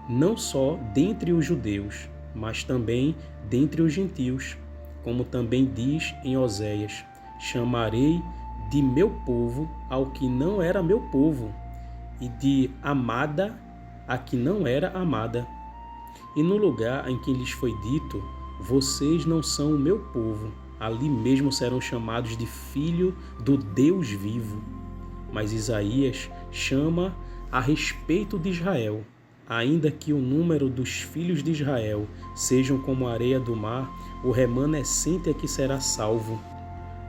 não só dentre os judeus, mas também dentre os gentios, como também diz em Oséias: chamarei de meu povo ao que não era meu povo, e de amada a que não era amada. E no lugar em que lhes foi dito: vocês não são o meu povo, ali mesmo serão chamados de filho do Deus vivo. Mas Isaías chama a respeito de Israel: ainda que o número dos filhos de Israel sejam como a areia do mar, o remanescente é que será salvo.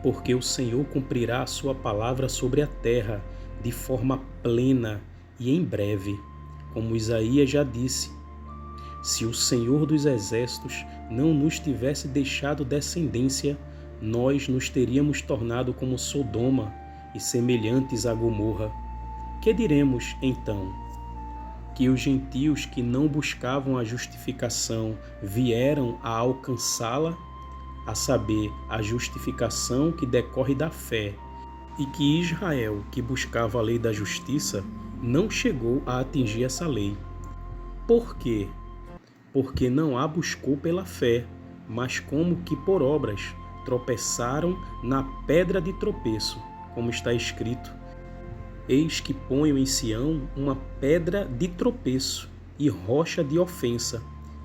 Porque o Senhor cumprirá a sua palavra sobre a terra, de forma plena e em breve. Como Isaías já disse: se o Senhor dos Exércitos não nos tivesse deixado descendência, nós nos teríamos tornado como Sodoma e semelhantes a Gomorra. Que diremos, então? Que os gentios que não buscavam a justificação vieram a alcançá-la, a saber, a justificação que decorre da fé, e que Israel, que buscava a lei da justiça, não chegou a atingir essa lei. Por quê? Porque não a buscou pela fé, mas como que por obras tropeçaram na pedra de tropeço, como está escrito: eis que ponho em Sião uma pedra de tropeço e rocha de ofensa,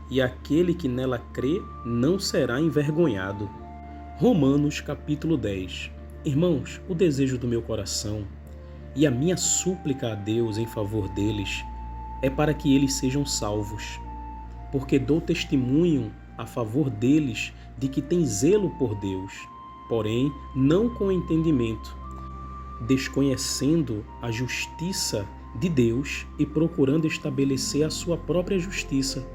e aquele que nela crê não será envergonhado. Romanos capítulo 10. Irmãos, o desejo do meu coração e a minha súplica a Deus em favor deles é para que eles sejam salvos, porque dou testemunho a favor deles de que têm zelo por Deus, porém não com entendimento, desconhecendo a justiça de Deus e procurando estabelecer a sua própria justiça.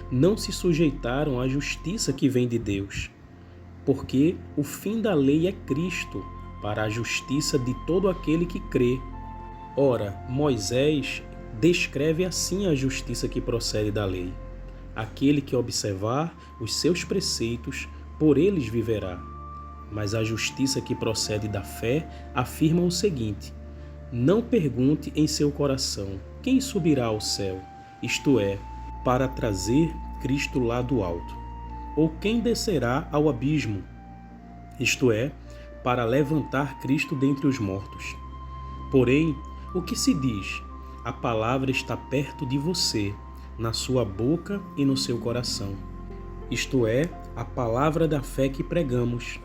Não se sujeitaram à justiça que vem de Deus, porque o fim da lei é Cristo, para a justiça de todo aquele que crê. Ora, Moisés descreve assim a justiça que procede da lei: aquele que observar os seus preceitos, por eles viverá. Mas a justiça que procede da fé afirma o seguinte: não pergunte em seu coração quem subirá ao céu, isto é, para trazer Cristo lá do alto, ou quem descerá ao abismo, isto é, para levantar Cristo dentre os mortos. Porém, o que se diz? A palavra está perto de você, na sua boca e no seu coração. Isto é, a palavra da fé que pregamos.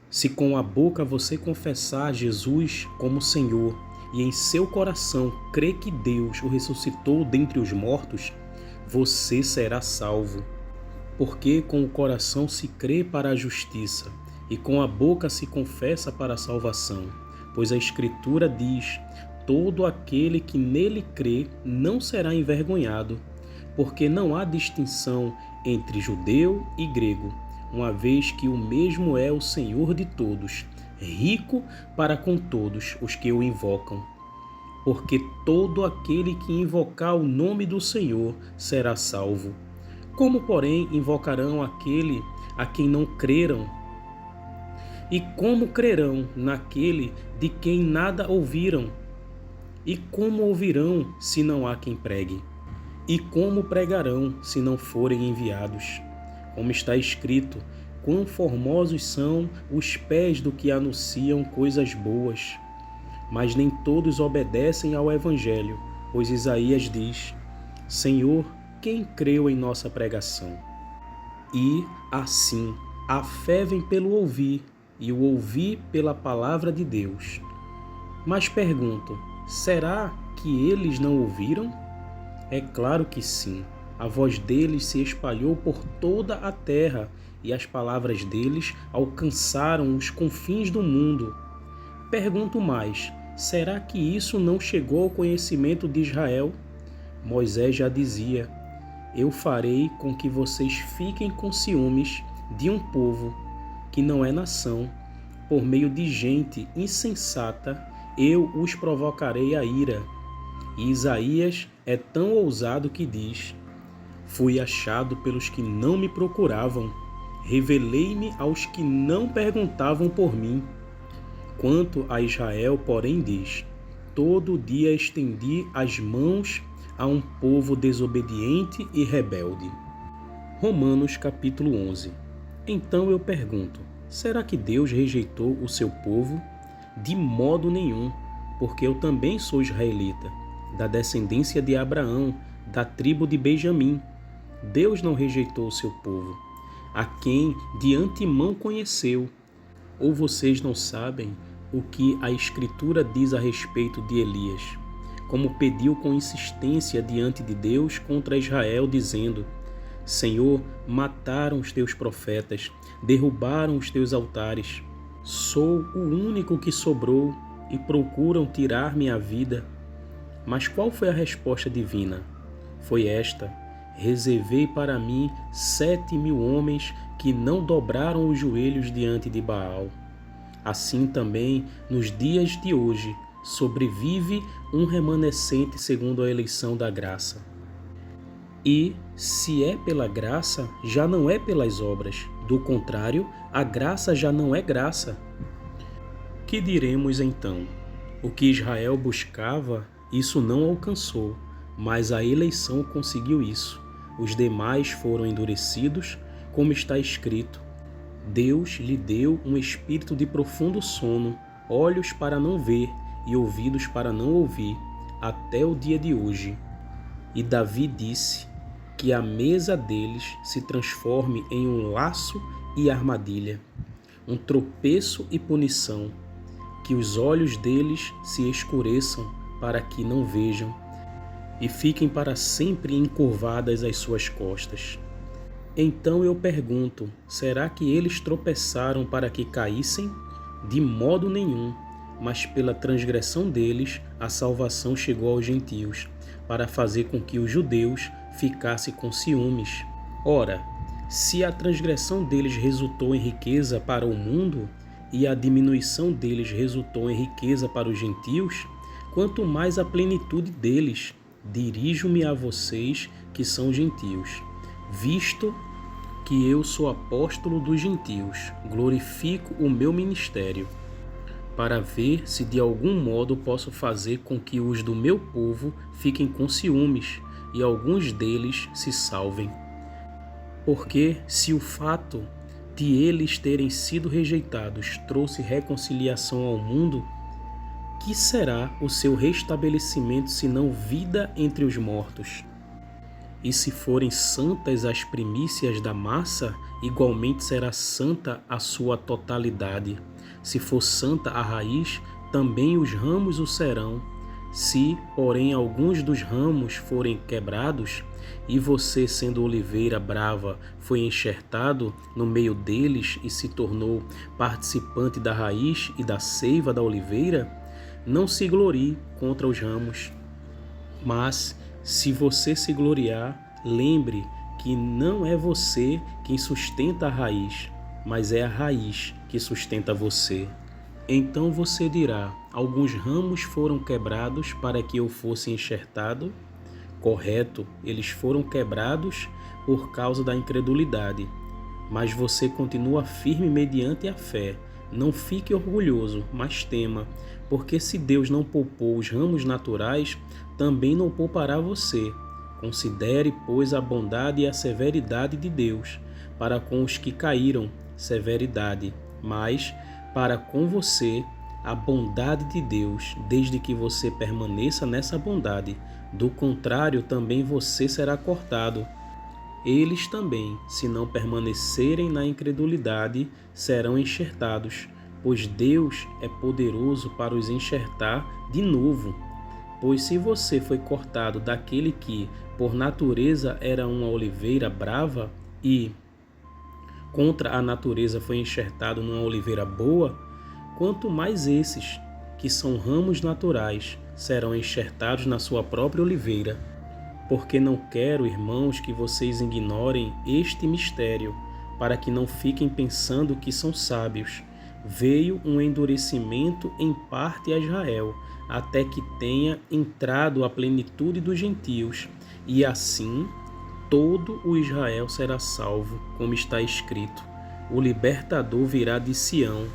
Se com a boca você confessar Jesus como Senhor e em seu coração crê que Deus o ressuscitou dentre os mortos, você será salvo. Porque com o coração se crê para a justiça e com a boca se confessa para a salvação. Pois a Escritura diz: todo aquele que nele crê não será envergonhado, porque não há distinção entre judeu e grego, uma vez que o mesmo é o Senhor de todos, rico para com todos os que o invocam. Porque todo aquele que invocar o nome do Senhor será salvo. Como, porém, invocarão aquele a quem não creram? E como crerão naquele de quem nada ouviram? E como ouvirão se não há quem pregue? E como pregarão se não forem enviados? Como está escrito: quão formosos são os pés do que anunciam coisas boas. Mas nem todos obedecem ao Evangelho, pois Isaías diz: Senhor, quem creu em nossa pregação? E, assim, a fé vem pelo ouvir, e o ouvir pela palavra de Deus. Mas pergunto: será que eles não ouviram? É claro que sim. A voz deles se espalhou por toda a terra, e as palavras deles alcançaram os confins do mundo. Pergunto mais: será que isso não chegou ao conhecimento de Israel? Moisés já dizia: eu farei com que vocês fiquem com ciúmes de um povo que não é nação. Por meio de gente insensata, eu os provocarei a ira. E Isaías é tão ousado que diz: fui achado pelos que não me procuravam, revelei-me aos que não perguntavam por mim. Quanto a Israel, porém, diz: todo dia estendi as mãos a um povo desobediente e rebelde. Romanos capítulo 11. Então eu pergunto: será que Deus rejeitou o seu povo? De modo nenhum, porque eu também sou israelita, da descendência de Abraão, da tribo de Benjamim. Deus não rejeitou o seu povo, a quem de antemão conheceu. Ou vocês não sabem o que a Escritura diz a respeito de Elias, como pediu com insistência diante de Deus contra Israel, dizendo: Senhor, mataram os teus profetas, derrubaram os teus altares. Sou o único que sobrou e procuram tirar minha vida. Mas qual foi a resposta divina? Foi esta: reservei para mim 7.000 homens que não dobraram os joelhos diante de Baal. Assim também, nos dias de hoje, sobrevive um remanescente segundo a eleição da graça. E, se é pela graça, já não é pelas obras. Do contrário, a graça já não é graça. Que diremos então? O que Israel buscava, isso não alcançou, mas a eleição conseguiu isso. Os demais foram endurecidos, como está escrito. Deus lhe deu um espírito de profundo sono, olhos para não ver e ouvidos para não ouvir, até o dia de hoje. E Davi disse que a mesa deles se transforme em um laço e armadilha, um tropeço e punição, que os olhos deles se escureçam para que não vejam, e fiquem para sempre encurvadas as suas costas. Então eu pergunto, será que eles tropeçaram para que caíssem? De modo nenhum, mas pela transgressão deles a salvação chegou aos gentios, para fazer com que os judeus ficassem com ciúmes. Ora, se a transgressão deles resultou em riqueza para o mundo, e a diminuição deles resultou em riqueza para os gentios, quanto mais a plenitude deles. Dirijo-me a vocês que são gentios, visto que eu sou apóstolo dos gentios, glorifico o meu ministério, para ver se de algum modo posso fazer com que os do meu povo fiquem com ciúmes e alguns deles se salvem. Porque se o fato de eles terem sido rejeitados trouxe reconciliação ao mundo, que será o seu restabelecimento senão vida entre os mortos? E se forem santas as primícias da massa, igualmente será santa a sua totalidade. Se for santa a raiz, também os ramos o serão. Se, porém, alguns dos ramos forem quebrados, e você, sendo oliveira brava, foi enxertado no meio deles e se tornou participante da raiz e da seiva da oliveira, não se glorie contra os ramos. Mas, se você se gloriar, lembre que não é você quem sustenta a raiz, mas é a raiz que sustenta você. Então você dirá, alguns ramos foram quebrados para que eu fosse enxertado? Correto, eles foram quebrados por causa da incredulidade. Mas você continua firme mediante a fé. Não fique orgulhoso, mas tema, porque se Deus não poupou os ramos naturais, também não poupará você. Considere, pois, a bondade e a severidade de Deus, para com os que caíram, severidade, mas para com você, a bondade de Deus, desde que você permaneça nessa bondade. Do contrário, também você será cortado. Eles também, se não permanecerem na incredulidade, serão enxertados, pois Deus é poderoso para os enxertar de novo. Pois se você foi cortado daquele que, por natureza, era uma oliveira brava e, contra a natureza, foi enxertado numa oliveira boa, quanto mais esses, que são ramos naturais, serão enxertados na sua própria oliveira. Porque não quero, irmãos, que vocês ignorem este mistério, para que não fiquem pensando que são sábios. Veio um endurecimento em parte a Israel, até que tenha entrado a plenitude dos gentios, e assim todo o Israel será salvo, como está escrito. O libertador virá de Sião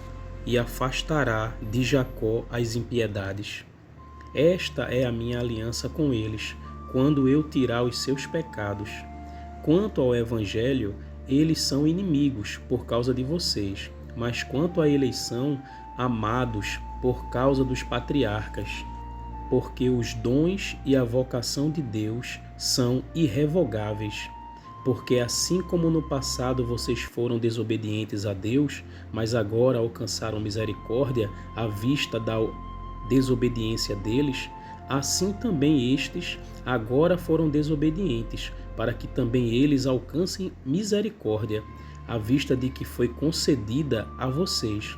e afastará de Jacó as impiedades. Esta é a minha aliança com eles, quando eu tirar os seus pecados. Quanto ao Evangelho, eles são inimigos por causa de vocês, mas quanto à eleição, amados por causa dos patriarcas, porque os dons e a vocação de Deus são irrevogáveis. Porque assim como no passado vocês foram desobedientes a Deus, mas agora alcançaram misericórdia à vista da desobediência deles, assim também estes agora foram desobedientes, para que também eles alcancem misericórdia, à vista de que foi concedida a vocês.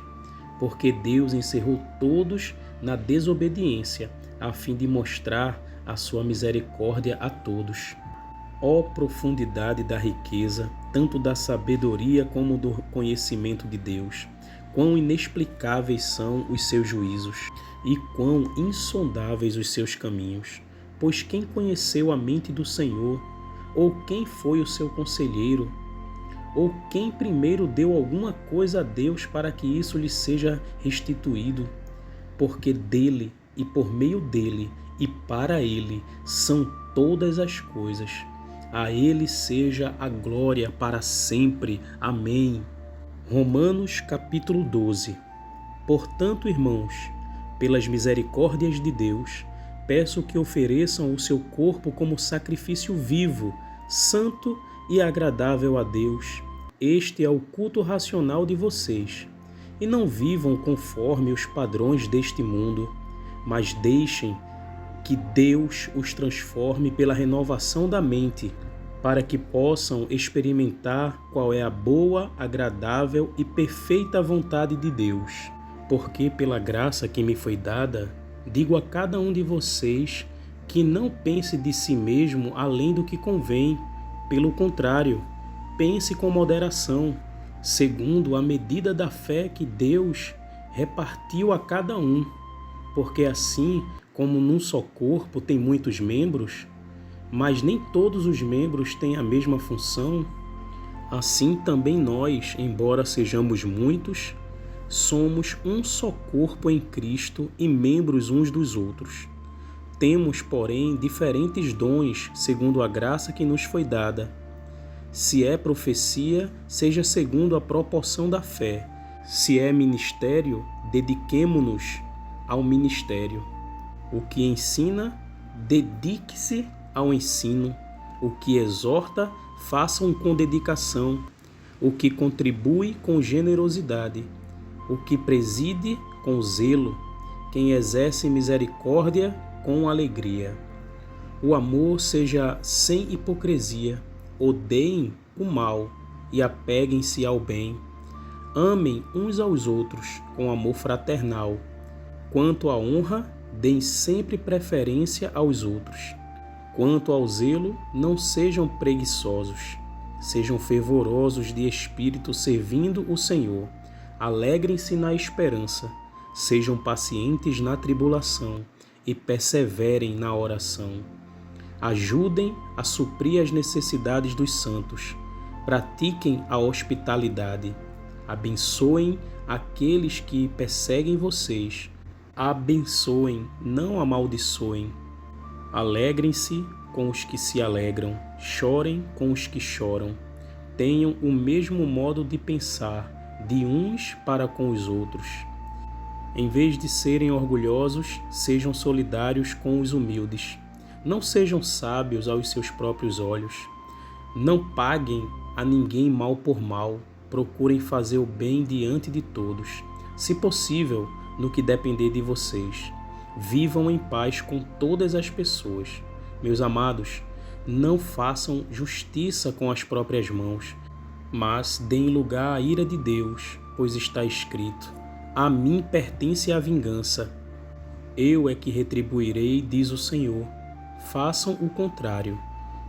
Porque Deus encerrou todos na desobediência, a fim de mostrar a sua misericórdia a todos. Ó profundidade da riqueza, tanto da sabedoria como do conhecimento de Deus! Quão inexplicáveis são os seus juízos e quão insondáveis os seus caminhos! Pois quem conheceu a mente do Senhor? Ou quem foi o seu conselheiro? Ou quem primeiro deu alguma coisa a Deus para que isso lhe seja restituído? Porque dele e por meio dele e para ele são todas as coisas. A ele seja a glória para sempre. Amém. Romanos capítulo 12. Portanto, irmãos, pelas misericórdias de Deus, peço que ofereçam o seu corpo como sacrifício vivo, santo e agradável a Deus. Este é o culto racional de vocês. E não vivam conforme os padrões deste mundo, mas deixem que Deus os transforme pela renovação da mente, para que possam experimentar qual é a boa, agradável e perfeita vontade de Deus. Porque pela graça que me foi dada, digo a cada um de vocês que não pense de si mesmo além do que convém. Pelo contrário, pense com moderação, segundo a medida da fé que Deus repartiu a cada um. Porque assim como num só corpo tem muitos membros, mas nem todos os membros têm a mesma função, assim também nós, embora sejamos muitos, somos um só corpo em Cristo e membros uns dos outros. Temos, porém, diferentes dons segundo a graça que nos foi dada. Se é profecia, seja segundo a proporção da fé. Se é ministério, dediquemo-nos ao ministério. O que ensina, dedique-se ao ensino. O que exorta, façam com dedicação. O que contribui, com generosidade. O que preside, com zelo. Quem exerce misericórdia, com alegria. O amor seja sem hipocrisia. Odeiem o mal e apeguem-se ao bem. Amem uns aos outros com amor fraternal. Quanto à honra, deem sempre preferência aos outros. Quanto ao zelo, não sejam preguiçosos. Sejam fervorosos de espírito servindo o Senhor. Alegrem-se na esperança. Sejam pacientes na tribulação e perseverem na oração. Ajudem a suprir as necessidades dos santos. Pratiquem a hospitalidade. Abençoem aqueles que perseguem vocês. Abençoem, não amaldiçoem. Alegrem-se com os que se alegram. Chorem com os que choram. Tenham o mesmo modo de pensar de uns para com os outros. Em vez de serem orgulhosos, sejam solidários com os humildes. Não sejam sábios aos seus próprios olhos. Não paguem a ninguém mal por mal. Procurem fazer o bem diante de todos. Se possível, no que depender de vocês. Vivam em paz com todas as pessoas. Meus amados, não façam justiça com as próprias mãos, mas deem lugar à ira de Deus, pois está escrito: a mim pertence a vingança. Eu é que retribuirei, diz o Senhor. Façam o contrário.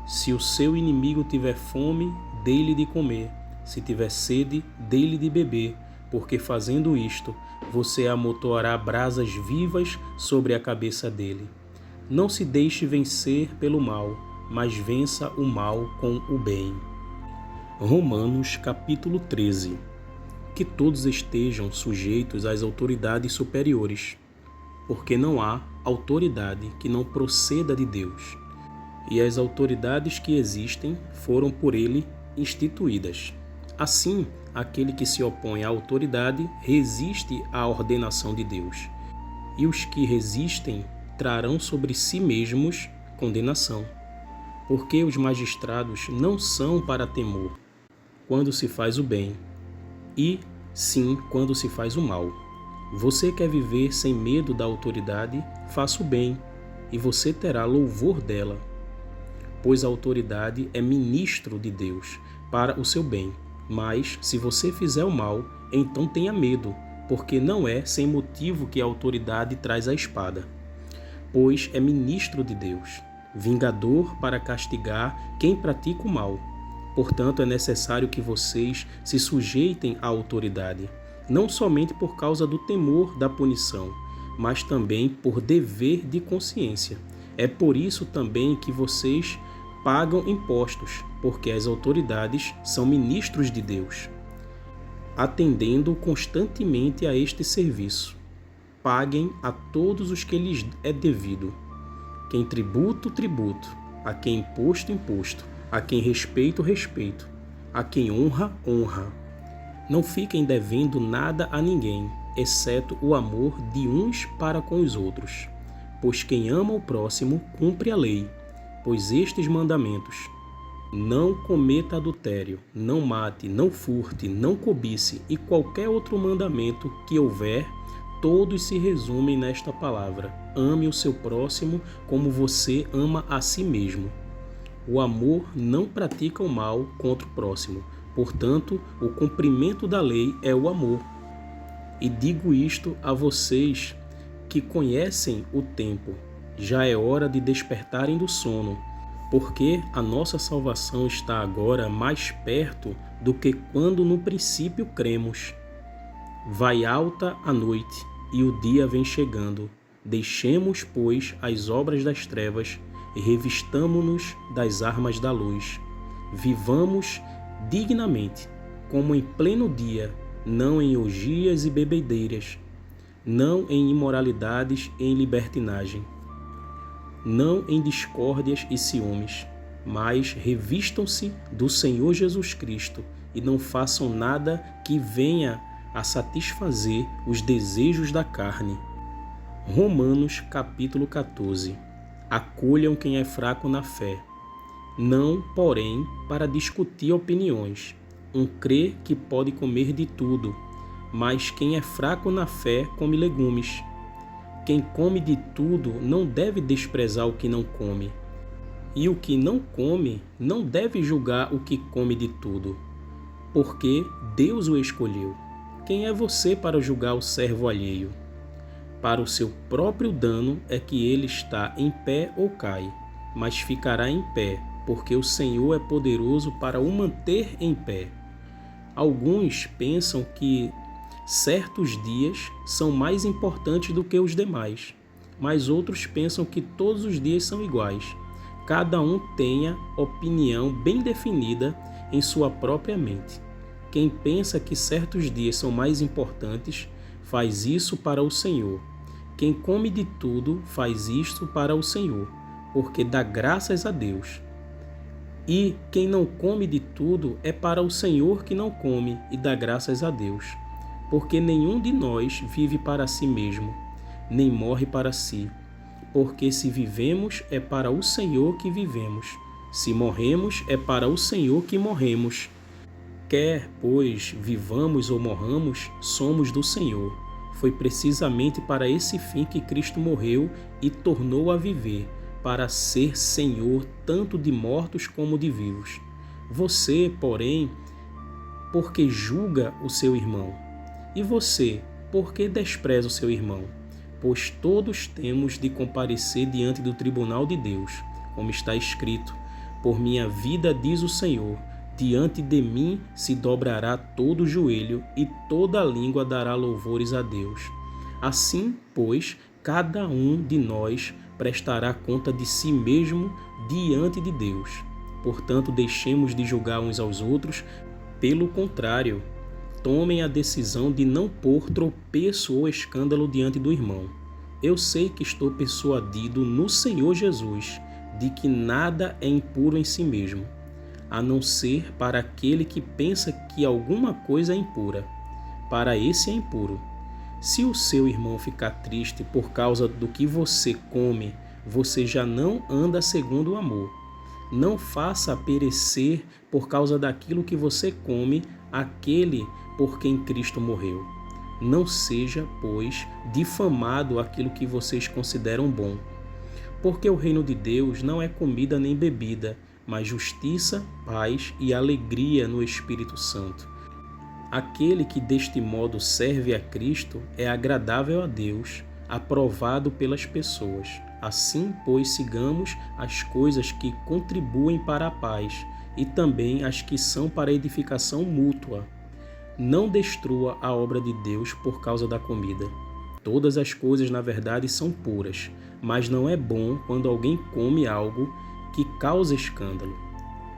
Se o seu inimigo tiver fome, dê-lhe de comer. Se tiver sede, dê-lhe de beber, porque fazendo isto, você amontoará brasas vivas sobre a cabeça dele. Não se deixe vencer pelo mal, mas vença o mal com o bem. Romanos capítulo 13. Que todos estejam sujeitos às autoridades superiores, porque não há autoridade que não proceda de Deus, e as autoridades que existem foram por ele instituídas. Assim, aquele que se opõe à autoridade resiste à ordenação de Deus, e os que resistem trarão sobre si mesmos condenação, porque os magistrados não são para temor quando se faz o bem, e sim quando se faz o mal. Você quer viver sem medo da autoridade? Faça o bem, e você terá louvor dela, pois a autoridade é ministro de Deus para o seu bem. Mas, se você fizer o mal, então tenha medo, porque não é sem motivo que a autoridade traz a espada, pois é ministro de Deus. vingador para castigar quem pratica o mal. Portanto, é necessário que vocês se sujeitem à autoridade, não somente por causa do temor da punição, mas também por dever de consciência. É por isso também que vocês pagam impostos, porque as autoridades são ministros de Deus, atendendo constantemente a este serviço. Paguem a todos os que lhes é devido. Quem tributo, tributo. A quem imposto, imposto. A quem respeito, respeito. A quem honra, honra. Não fiquem devendo nada a ninguém, exceto o amor de uns para com os outros. Pois quem ama o próximo cumpre a lei. Pois estes mandamentos: não cometa adultério, não mate, não furte, não cobice e qualquer outro mandamento que houver, todos se resumem nesta palavra: ame o seu próximo como você ama a si mesmo. O amor não pratica o mal contra o próximo. Portanto, o cumprimento da lei é o amor. E digo isto a vocês que conhecem o tempo. Já é hora de despertarem do sono, porque a nossa salvação está agora mais perto do que quando no princípio cremos. Vai alta a noite e o dia vem chegando. Deixemos, pois, as obras das trevas e revistamo-nos das armas da luz. Vivamos dignamente, como em pleno dia, não em orgias e bebedeiras, não em imoralidades e em libertinagem, não em discórdias e ciúmes, mas revistam-se do Senhor Jesus Cristo e não façam nada que venha a satisfazer os desejos da carne. Romanos capítulo 14. Acolham quem é fraco na fé. Não, porém, para discutir opiniões. Um crê que pode comer de tudo, mas quem é fraco na fé come legumes. Quem come de tudo não deve desprezar o que não come. E o que não come não deve julgar o que come de tudo, porque Deus o escolheu. Quem é você para julgar o servo alheio? Para o seu próprio dano é que ele está em pé ou cai, mas ficará em pé, porque o Senhor é poderoso para o manter em pé. Alguns pensam que certos dias são mais importantes do que os demais, mas outros pensam que todos os dias são iguais. Cada um tenha opinião bem definida em sua própria mente. Quem pensa que certos dias são mais importantes, faz isso para o Senhor. Quem come de tudo, faz isto para o Senhor, porque dá graças a Deus. E quem não come de tudo é para o Senhor que não come e dá graças a Deus. Porque nenhum de nós vive para si mesmo, nem morre para si. Porque se vivemos, é para o Senhor que vivemos. Se morremos, é para o Senhor que morremos. Quer, pois, vivamos ou morramos, somos do Senhor. Foi precisamente para esse fim que Cristo morreu e tornou a viver, para ser Senhor tanto de mortos como de vivos. Você, porém, porque julga o seu irmão? E você, por que despreza o seu irmão? Pois todos temos de comparecer diante do tribunal de Deus, como está escrito: por minha vida, diz o Senhor, diante de mim se dobrará todo o joelho e toda a língua dará louvores a Deus. Assim, pois, cada um de nós prestará conta de si mesmo diante de Deus. Portanto, deixemos de julgar uns aos outros. Pelo contrário, tomem a decisão de não pôr tropeço ou escândalo diante do irmão. Eu sei que estou persuadido no Senhor Jesus de que nada é impuro em si mesmo, a não ser para aquele que pensa que alguma coisa é impura. Para esse é impuro. Se o seu irmão ficar triste por causa do que você come, você já não anda segundo o amor. Não faça perecer por causa daquilo que você come aquele por quem Cristo morreu. Não seja, pois, difamado aquilo que vocês consideram bom. Porque o reino de Deus não é comida nem bebida, mas justiça, paz e alegria no Espírito Santo. Aquele que deste modo serve a Cristo é agradável a Deus, aprovado pelas pessoas. Assim, pois, sigamos as coisas que contribuem para a paz e também as que são para a edificação mútua. Não destrua a obra de Deus por causa da comida. Todas as coisas, na verdade, são puras, mas não é bom quando alguém come algo que causa escândalo.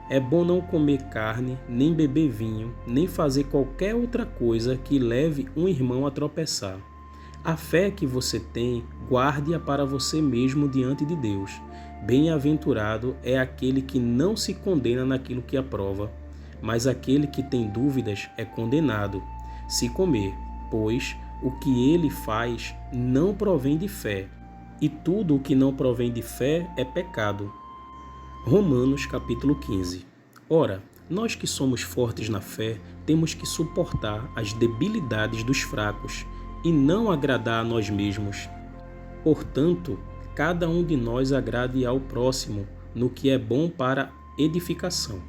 É bom não comer carne, nem beber vinho, nem fazer qualquer outra coisa que leve um irmão a tropeçar. A fé que você tem, guarde-a para você mesmo diante de Deus. Bem-aventurado é aquele que não se condena naquilo que aprova, mas aquele que tem dúvidas é condenado. Se comer, pois o que ele faz não provém de fé, e tudo o que não provém de fé é pecado. Romanos capítulo 15. Ora, nós que somos fortes na fé, temos que suportar as debilidades dos fracos e não agradar a nós mesmos. Portanto, cada um de nós agrade ao próximo no que é bom para edificação.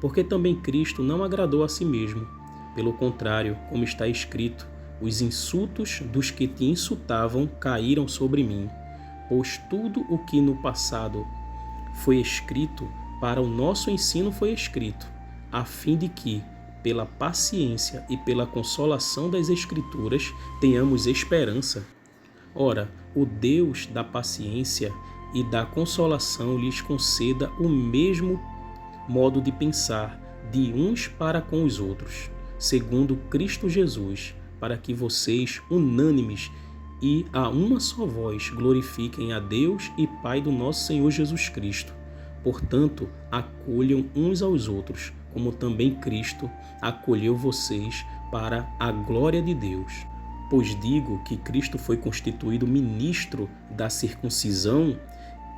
Porque também Cristo não agradou a si mesmo. Pelo contrário, como está escrito, os insultos dos que te insultavam caíram sobre mim, pois tudo o que no passado foi escrito, para o nosso ensino foi escrito, a fim de que, pela paciência e pela consolação das Escrituras, tenhamos esperança. Ora, o Deus da paciência e da consolação lhes conceda o mesmo modo de pensar de uns para com os outros, segundo Cristo Jesus, para que vocês, unânimes e a uma só voz, glorifiquem a Deus e Pai do nosso Senhor Jesus Cristo. Portanto, acolham uns aos outros, como também Cristo acolheu vocês para a glória de Deus. Pois digo que Cristo foi constituído ministro da circuncisão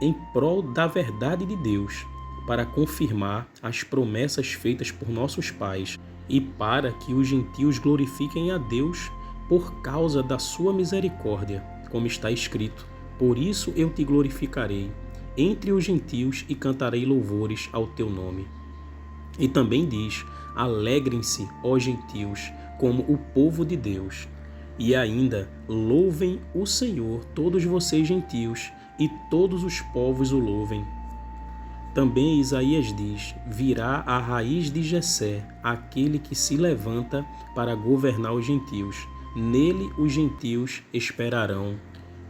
em prol da verdade de Deus, para confirmar as promessas feitas por nossos pais e para que os gentios glorifiquem a Deus por causa da sua misericórdia, como está escrito: por isso eu te glorificarei entre os gentios e cantarei louvores ao teu nome. E também diz: alegrem-se, ó gentios, como o povo de Deus. E ainda, louvem o Senhor todos vocês gentios, e todos os povos o louvem. Também Isaías diz: virá a raiz de Jessé, aquele que se levanta para governar os gentios. Nele os gentios esperarão.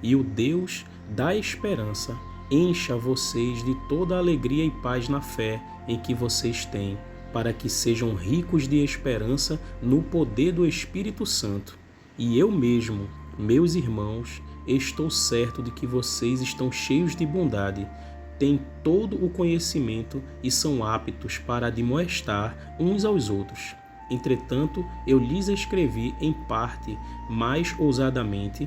E o Deus da esperança encha vocês de toda a alegria e paz na fé em que vocês têm, para que sejam ricos de esperança no poder do Espírito Santo. E eu mesmo, meus irmãos, estou certo de que vocês estão cheios de bondade, têm todo o conhecimento e são aptos para admoestar uns aos outros. Entretanto, eu lhes escrevi em parte mais ousadamente,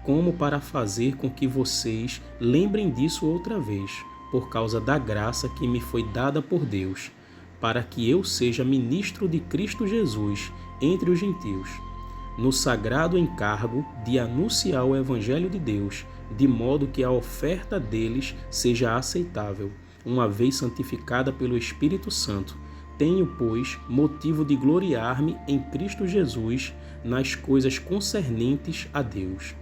como para fazer com que vocês lembrem disso outra vez, por causa da graça que me foi dada por Deus, para que eu seja ministro de Cristo Jesus entre os gentios, no sagrado encargo de anunciar o Evangelho de Deus, de modo que a oferta deles seja aceitável, uma vez santificada pelo Espírito Santo. Tenho, pois, motivo de gloriar-me em Cristo Jesus nas coisas concernentes a Deus.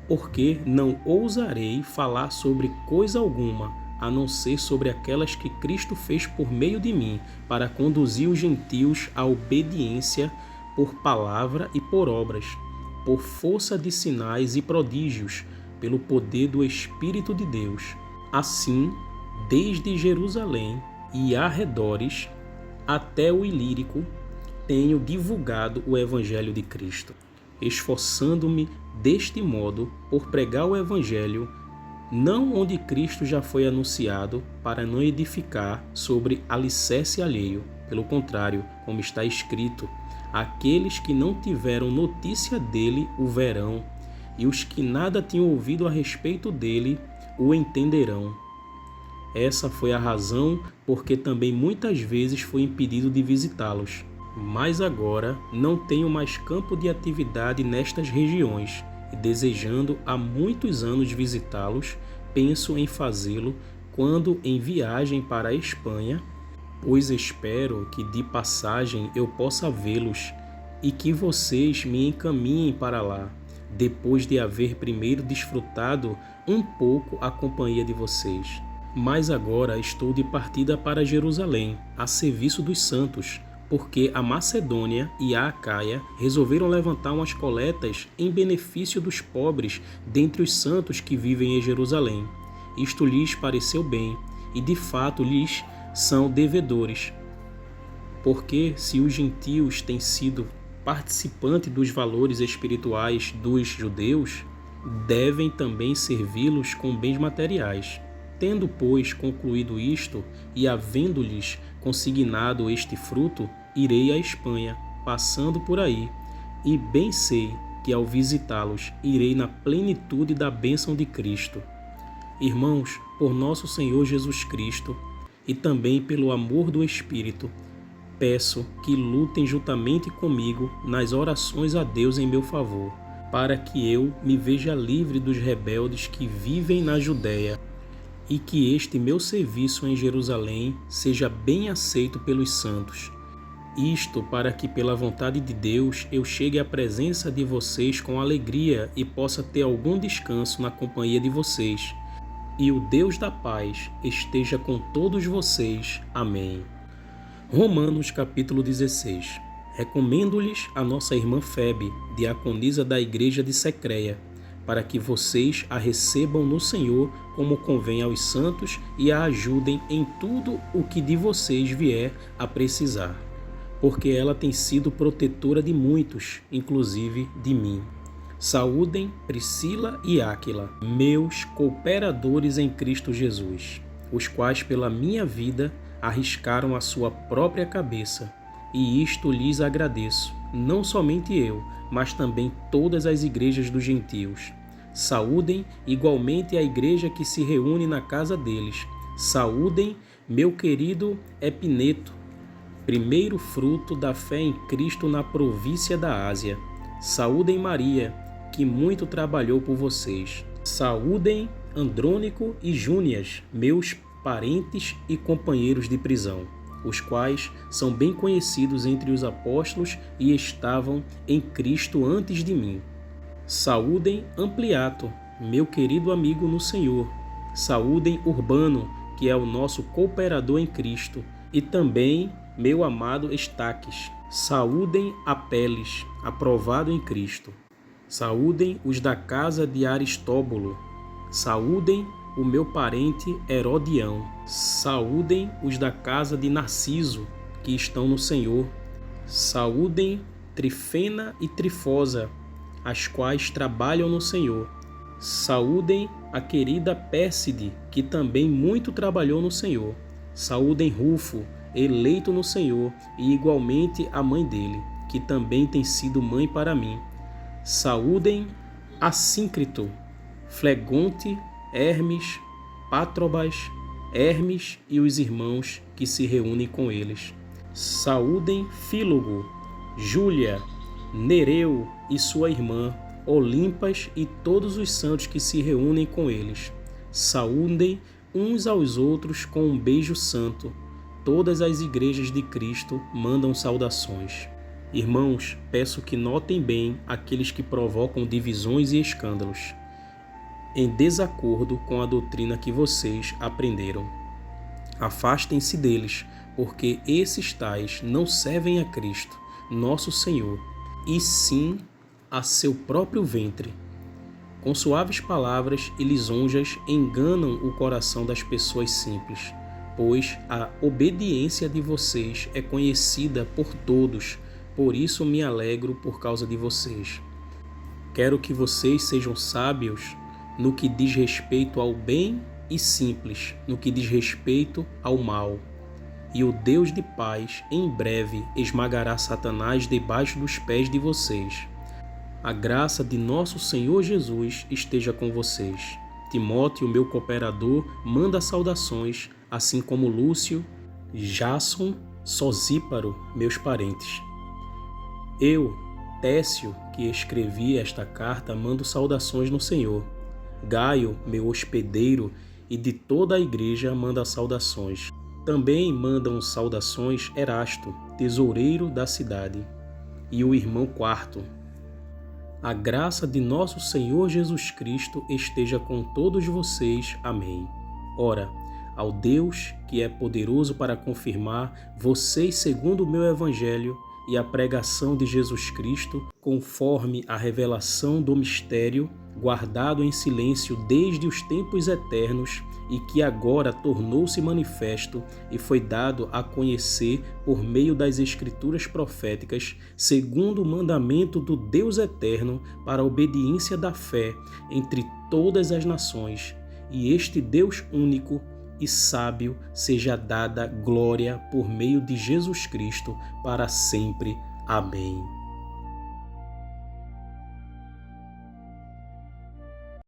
Porque não ousarei falar sobre coisa alguma, a não ser sobre aquelas que Cristo fez por meio de mim, para conduzir os gentios à obediência por palavra e por obras, por força de sinais e prodígios, pelo poder do Espírito de Deus. Assim, desde Jerusalém e arredores até o Ilírico, tenho divulgado o Evangelho de Cristo, esforçando-me deste modo por pregar o Evangelho, não onde Cristo já foi anunciado, para não edificar sobre alicerce alheio. Pelo contrário, como está escrito: aqueles que não tiveram notícia dele o verão, e os que nada tinham ouvido a respeito dele o entenderão. Essa foi a razão porque também muitas vezes fui impedido de visitá-los. Mas agora não tenho mais campo de atividade nestas regiões, e desejando há muitos anos visitá-los, penso em fazê-lo quando em viagem para a Espanha, pois espero que de passagem eu possa vê-los e que vocês me encaminhem para lá, depois de haver primeiro desfrutado um pouco a companhia de vocês. Mas agora estou de partida para Jerusalém, a serviço dos santos, porque a Macedônia e a Acaia resolveram levantar umas coletas em benefício dos pobres dentre os santos que vivem em Jerusalém. Isto lhes pareceu bem, e de fato lhes são devedores, porque se os gentios têm sido participantes dos valores espirituais dos judeus, devem também servi-los com bens materiais. Tendo, pois, concluído isto, e havendo-lhes consignado este fruto, irei à Espanha, passando por aí, e bem sei que ao visitá-los irei na plenitude da bênção de Cristo. Irmãos, por nosso Senhor Jesus Cristo, e também pelo amor do Espírito, peço que lutem juntamente comigo nas orações a Deus em meu favor, para que eu me veja livre dos rebeldes que vivem na Judéia, e que este meu serviço em Jerusalém seja bem aceito pelos santos. Isto para que, pela vontade de Deus, eu chegue à presença de vocês com alegria e possa ter algum descanso na companhia de vocês. E o Deus da paz esteja com todos vocês. Amém. Romanos capítulo 16. Recomendo-lhes a nossa irmã Febe, diaconisa da igreja de Secreia, para que vocês a recebam no Senhor como convém aos santos e a ajudem em tudo o que de vocês vier a precisar, porque ela tem sido protetora de muitos, inclusive de mim. Saúdem Priscila e Áquila, meus cooperadores em Cristo Jesus, os quais pela minha vida arriscaram a sua própria cabeça, e isto lhes agradeço, não somente eu, mas também todas as igrejas dos gentios. Saúdem igualmente a igreja que se reúne na casa deles. Saúdem meu querido Epineto, primeiro fruto da fé em Cristo na província da Ásia. Saúdem Maria, que muito trabalhou por vocês. Saúdem Andrônico e Júnias, meus parentes e companheiros de prisão, os quais são bem conhecidos entre os apóstolos e estavam em Cristo antes de mim. Saúdem Ampliato, meu querido amigo no Senhor. Saúdem Urbano, que é o nosso cooperador em Cristo, e também meu amado Estaques. Saúdem Apeles, aprovado em Cristo. Saúdem os da casa de Aristóbulo. Saúdem o meu parente Herodião. Saúdem os da casa de Narciso, que estão no Senhor. Saúdem Trifena e Trifosa, as quais trabalham no Senhor. Saúdem a querida Pérside, que também muito trabalhou no Senhor. Saúdem Rufo, eleito no Senhor, e igualmente a mãe dele, que também tem sido mãe para mim. Saúdem Assíncrito, Flegonte, Hermes, Pátrobas, Hermes e os irmãos que se reúnem com eles. Saúdem Fílogo, Júlia, Nereu e sua irmã, Olimpas e todos os santos que se reúnem com eles. Saúdem uns aos outros com um beijo santo. Todas as igrejas de Cristo mandam saudações. Irmãos, peço que notem bem aqueles que provocam divisões e escândalos, em desacordo com a doutrina que vocês aprenderam. Afastem-se deles, porque esses tais não servem a Cristo, nosso Senhor, e sim a seu próprio ventre. Com suaves palavras e lisonjas enganam o coração das pessoas simples, pois a obediência de vocês é conhecida por todos, por isso me alegro por causa de vocês. Quero que vocês sejam sábios no que diz respeito ao bem e simples no que diz respeito ao mal. E o Deus de paz em breve esmagará Satanás debaixo dos pés de vocês. A graça de nosso Senhor Jesus esteja com vocês. Timóteo, meu cooperador, manda saudações, assim como Lúcio, Jasson, Sosíparo, meus parentes. Eu, Técio, que escrevi esta carta, mando saudações no Senhor. Gaio, meu hospedeiro, e de toda a igreja manda saudações. Também mandam saudações Erasto, tesoureiro da cidade, e o irmão Quarto. A graça de nosso Senhor Jesus Cristo esteja com todos vocês. Amém. Ora, ao Deus que é poderoso para confirmar vocês segundo o meu Evangelho e a pregação de Jesus Cristo, conforme a revelação do mistério, guardado em silêncio desde os tempos eternos e que agora tornou-se manifesto e foi dado a conhecer por meio das Escrituras proféticas, segundo o mandamento do Deus eterno, para a obediência da fé entre todas as nações. E este Deus único e sábio seja dada glória por meio de Jesus Cristo para sempre. Amém.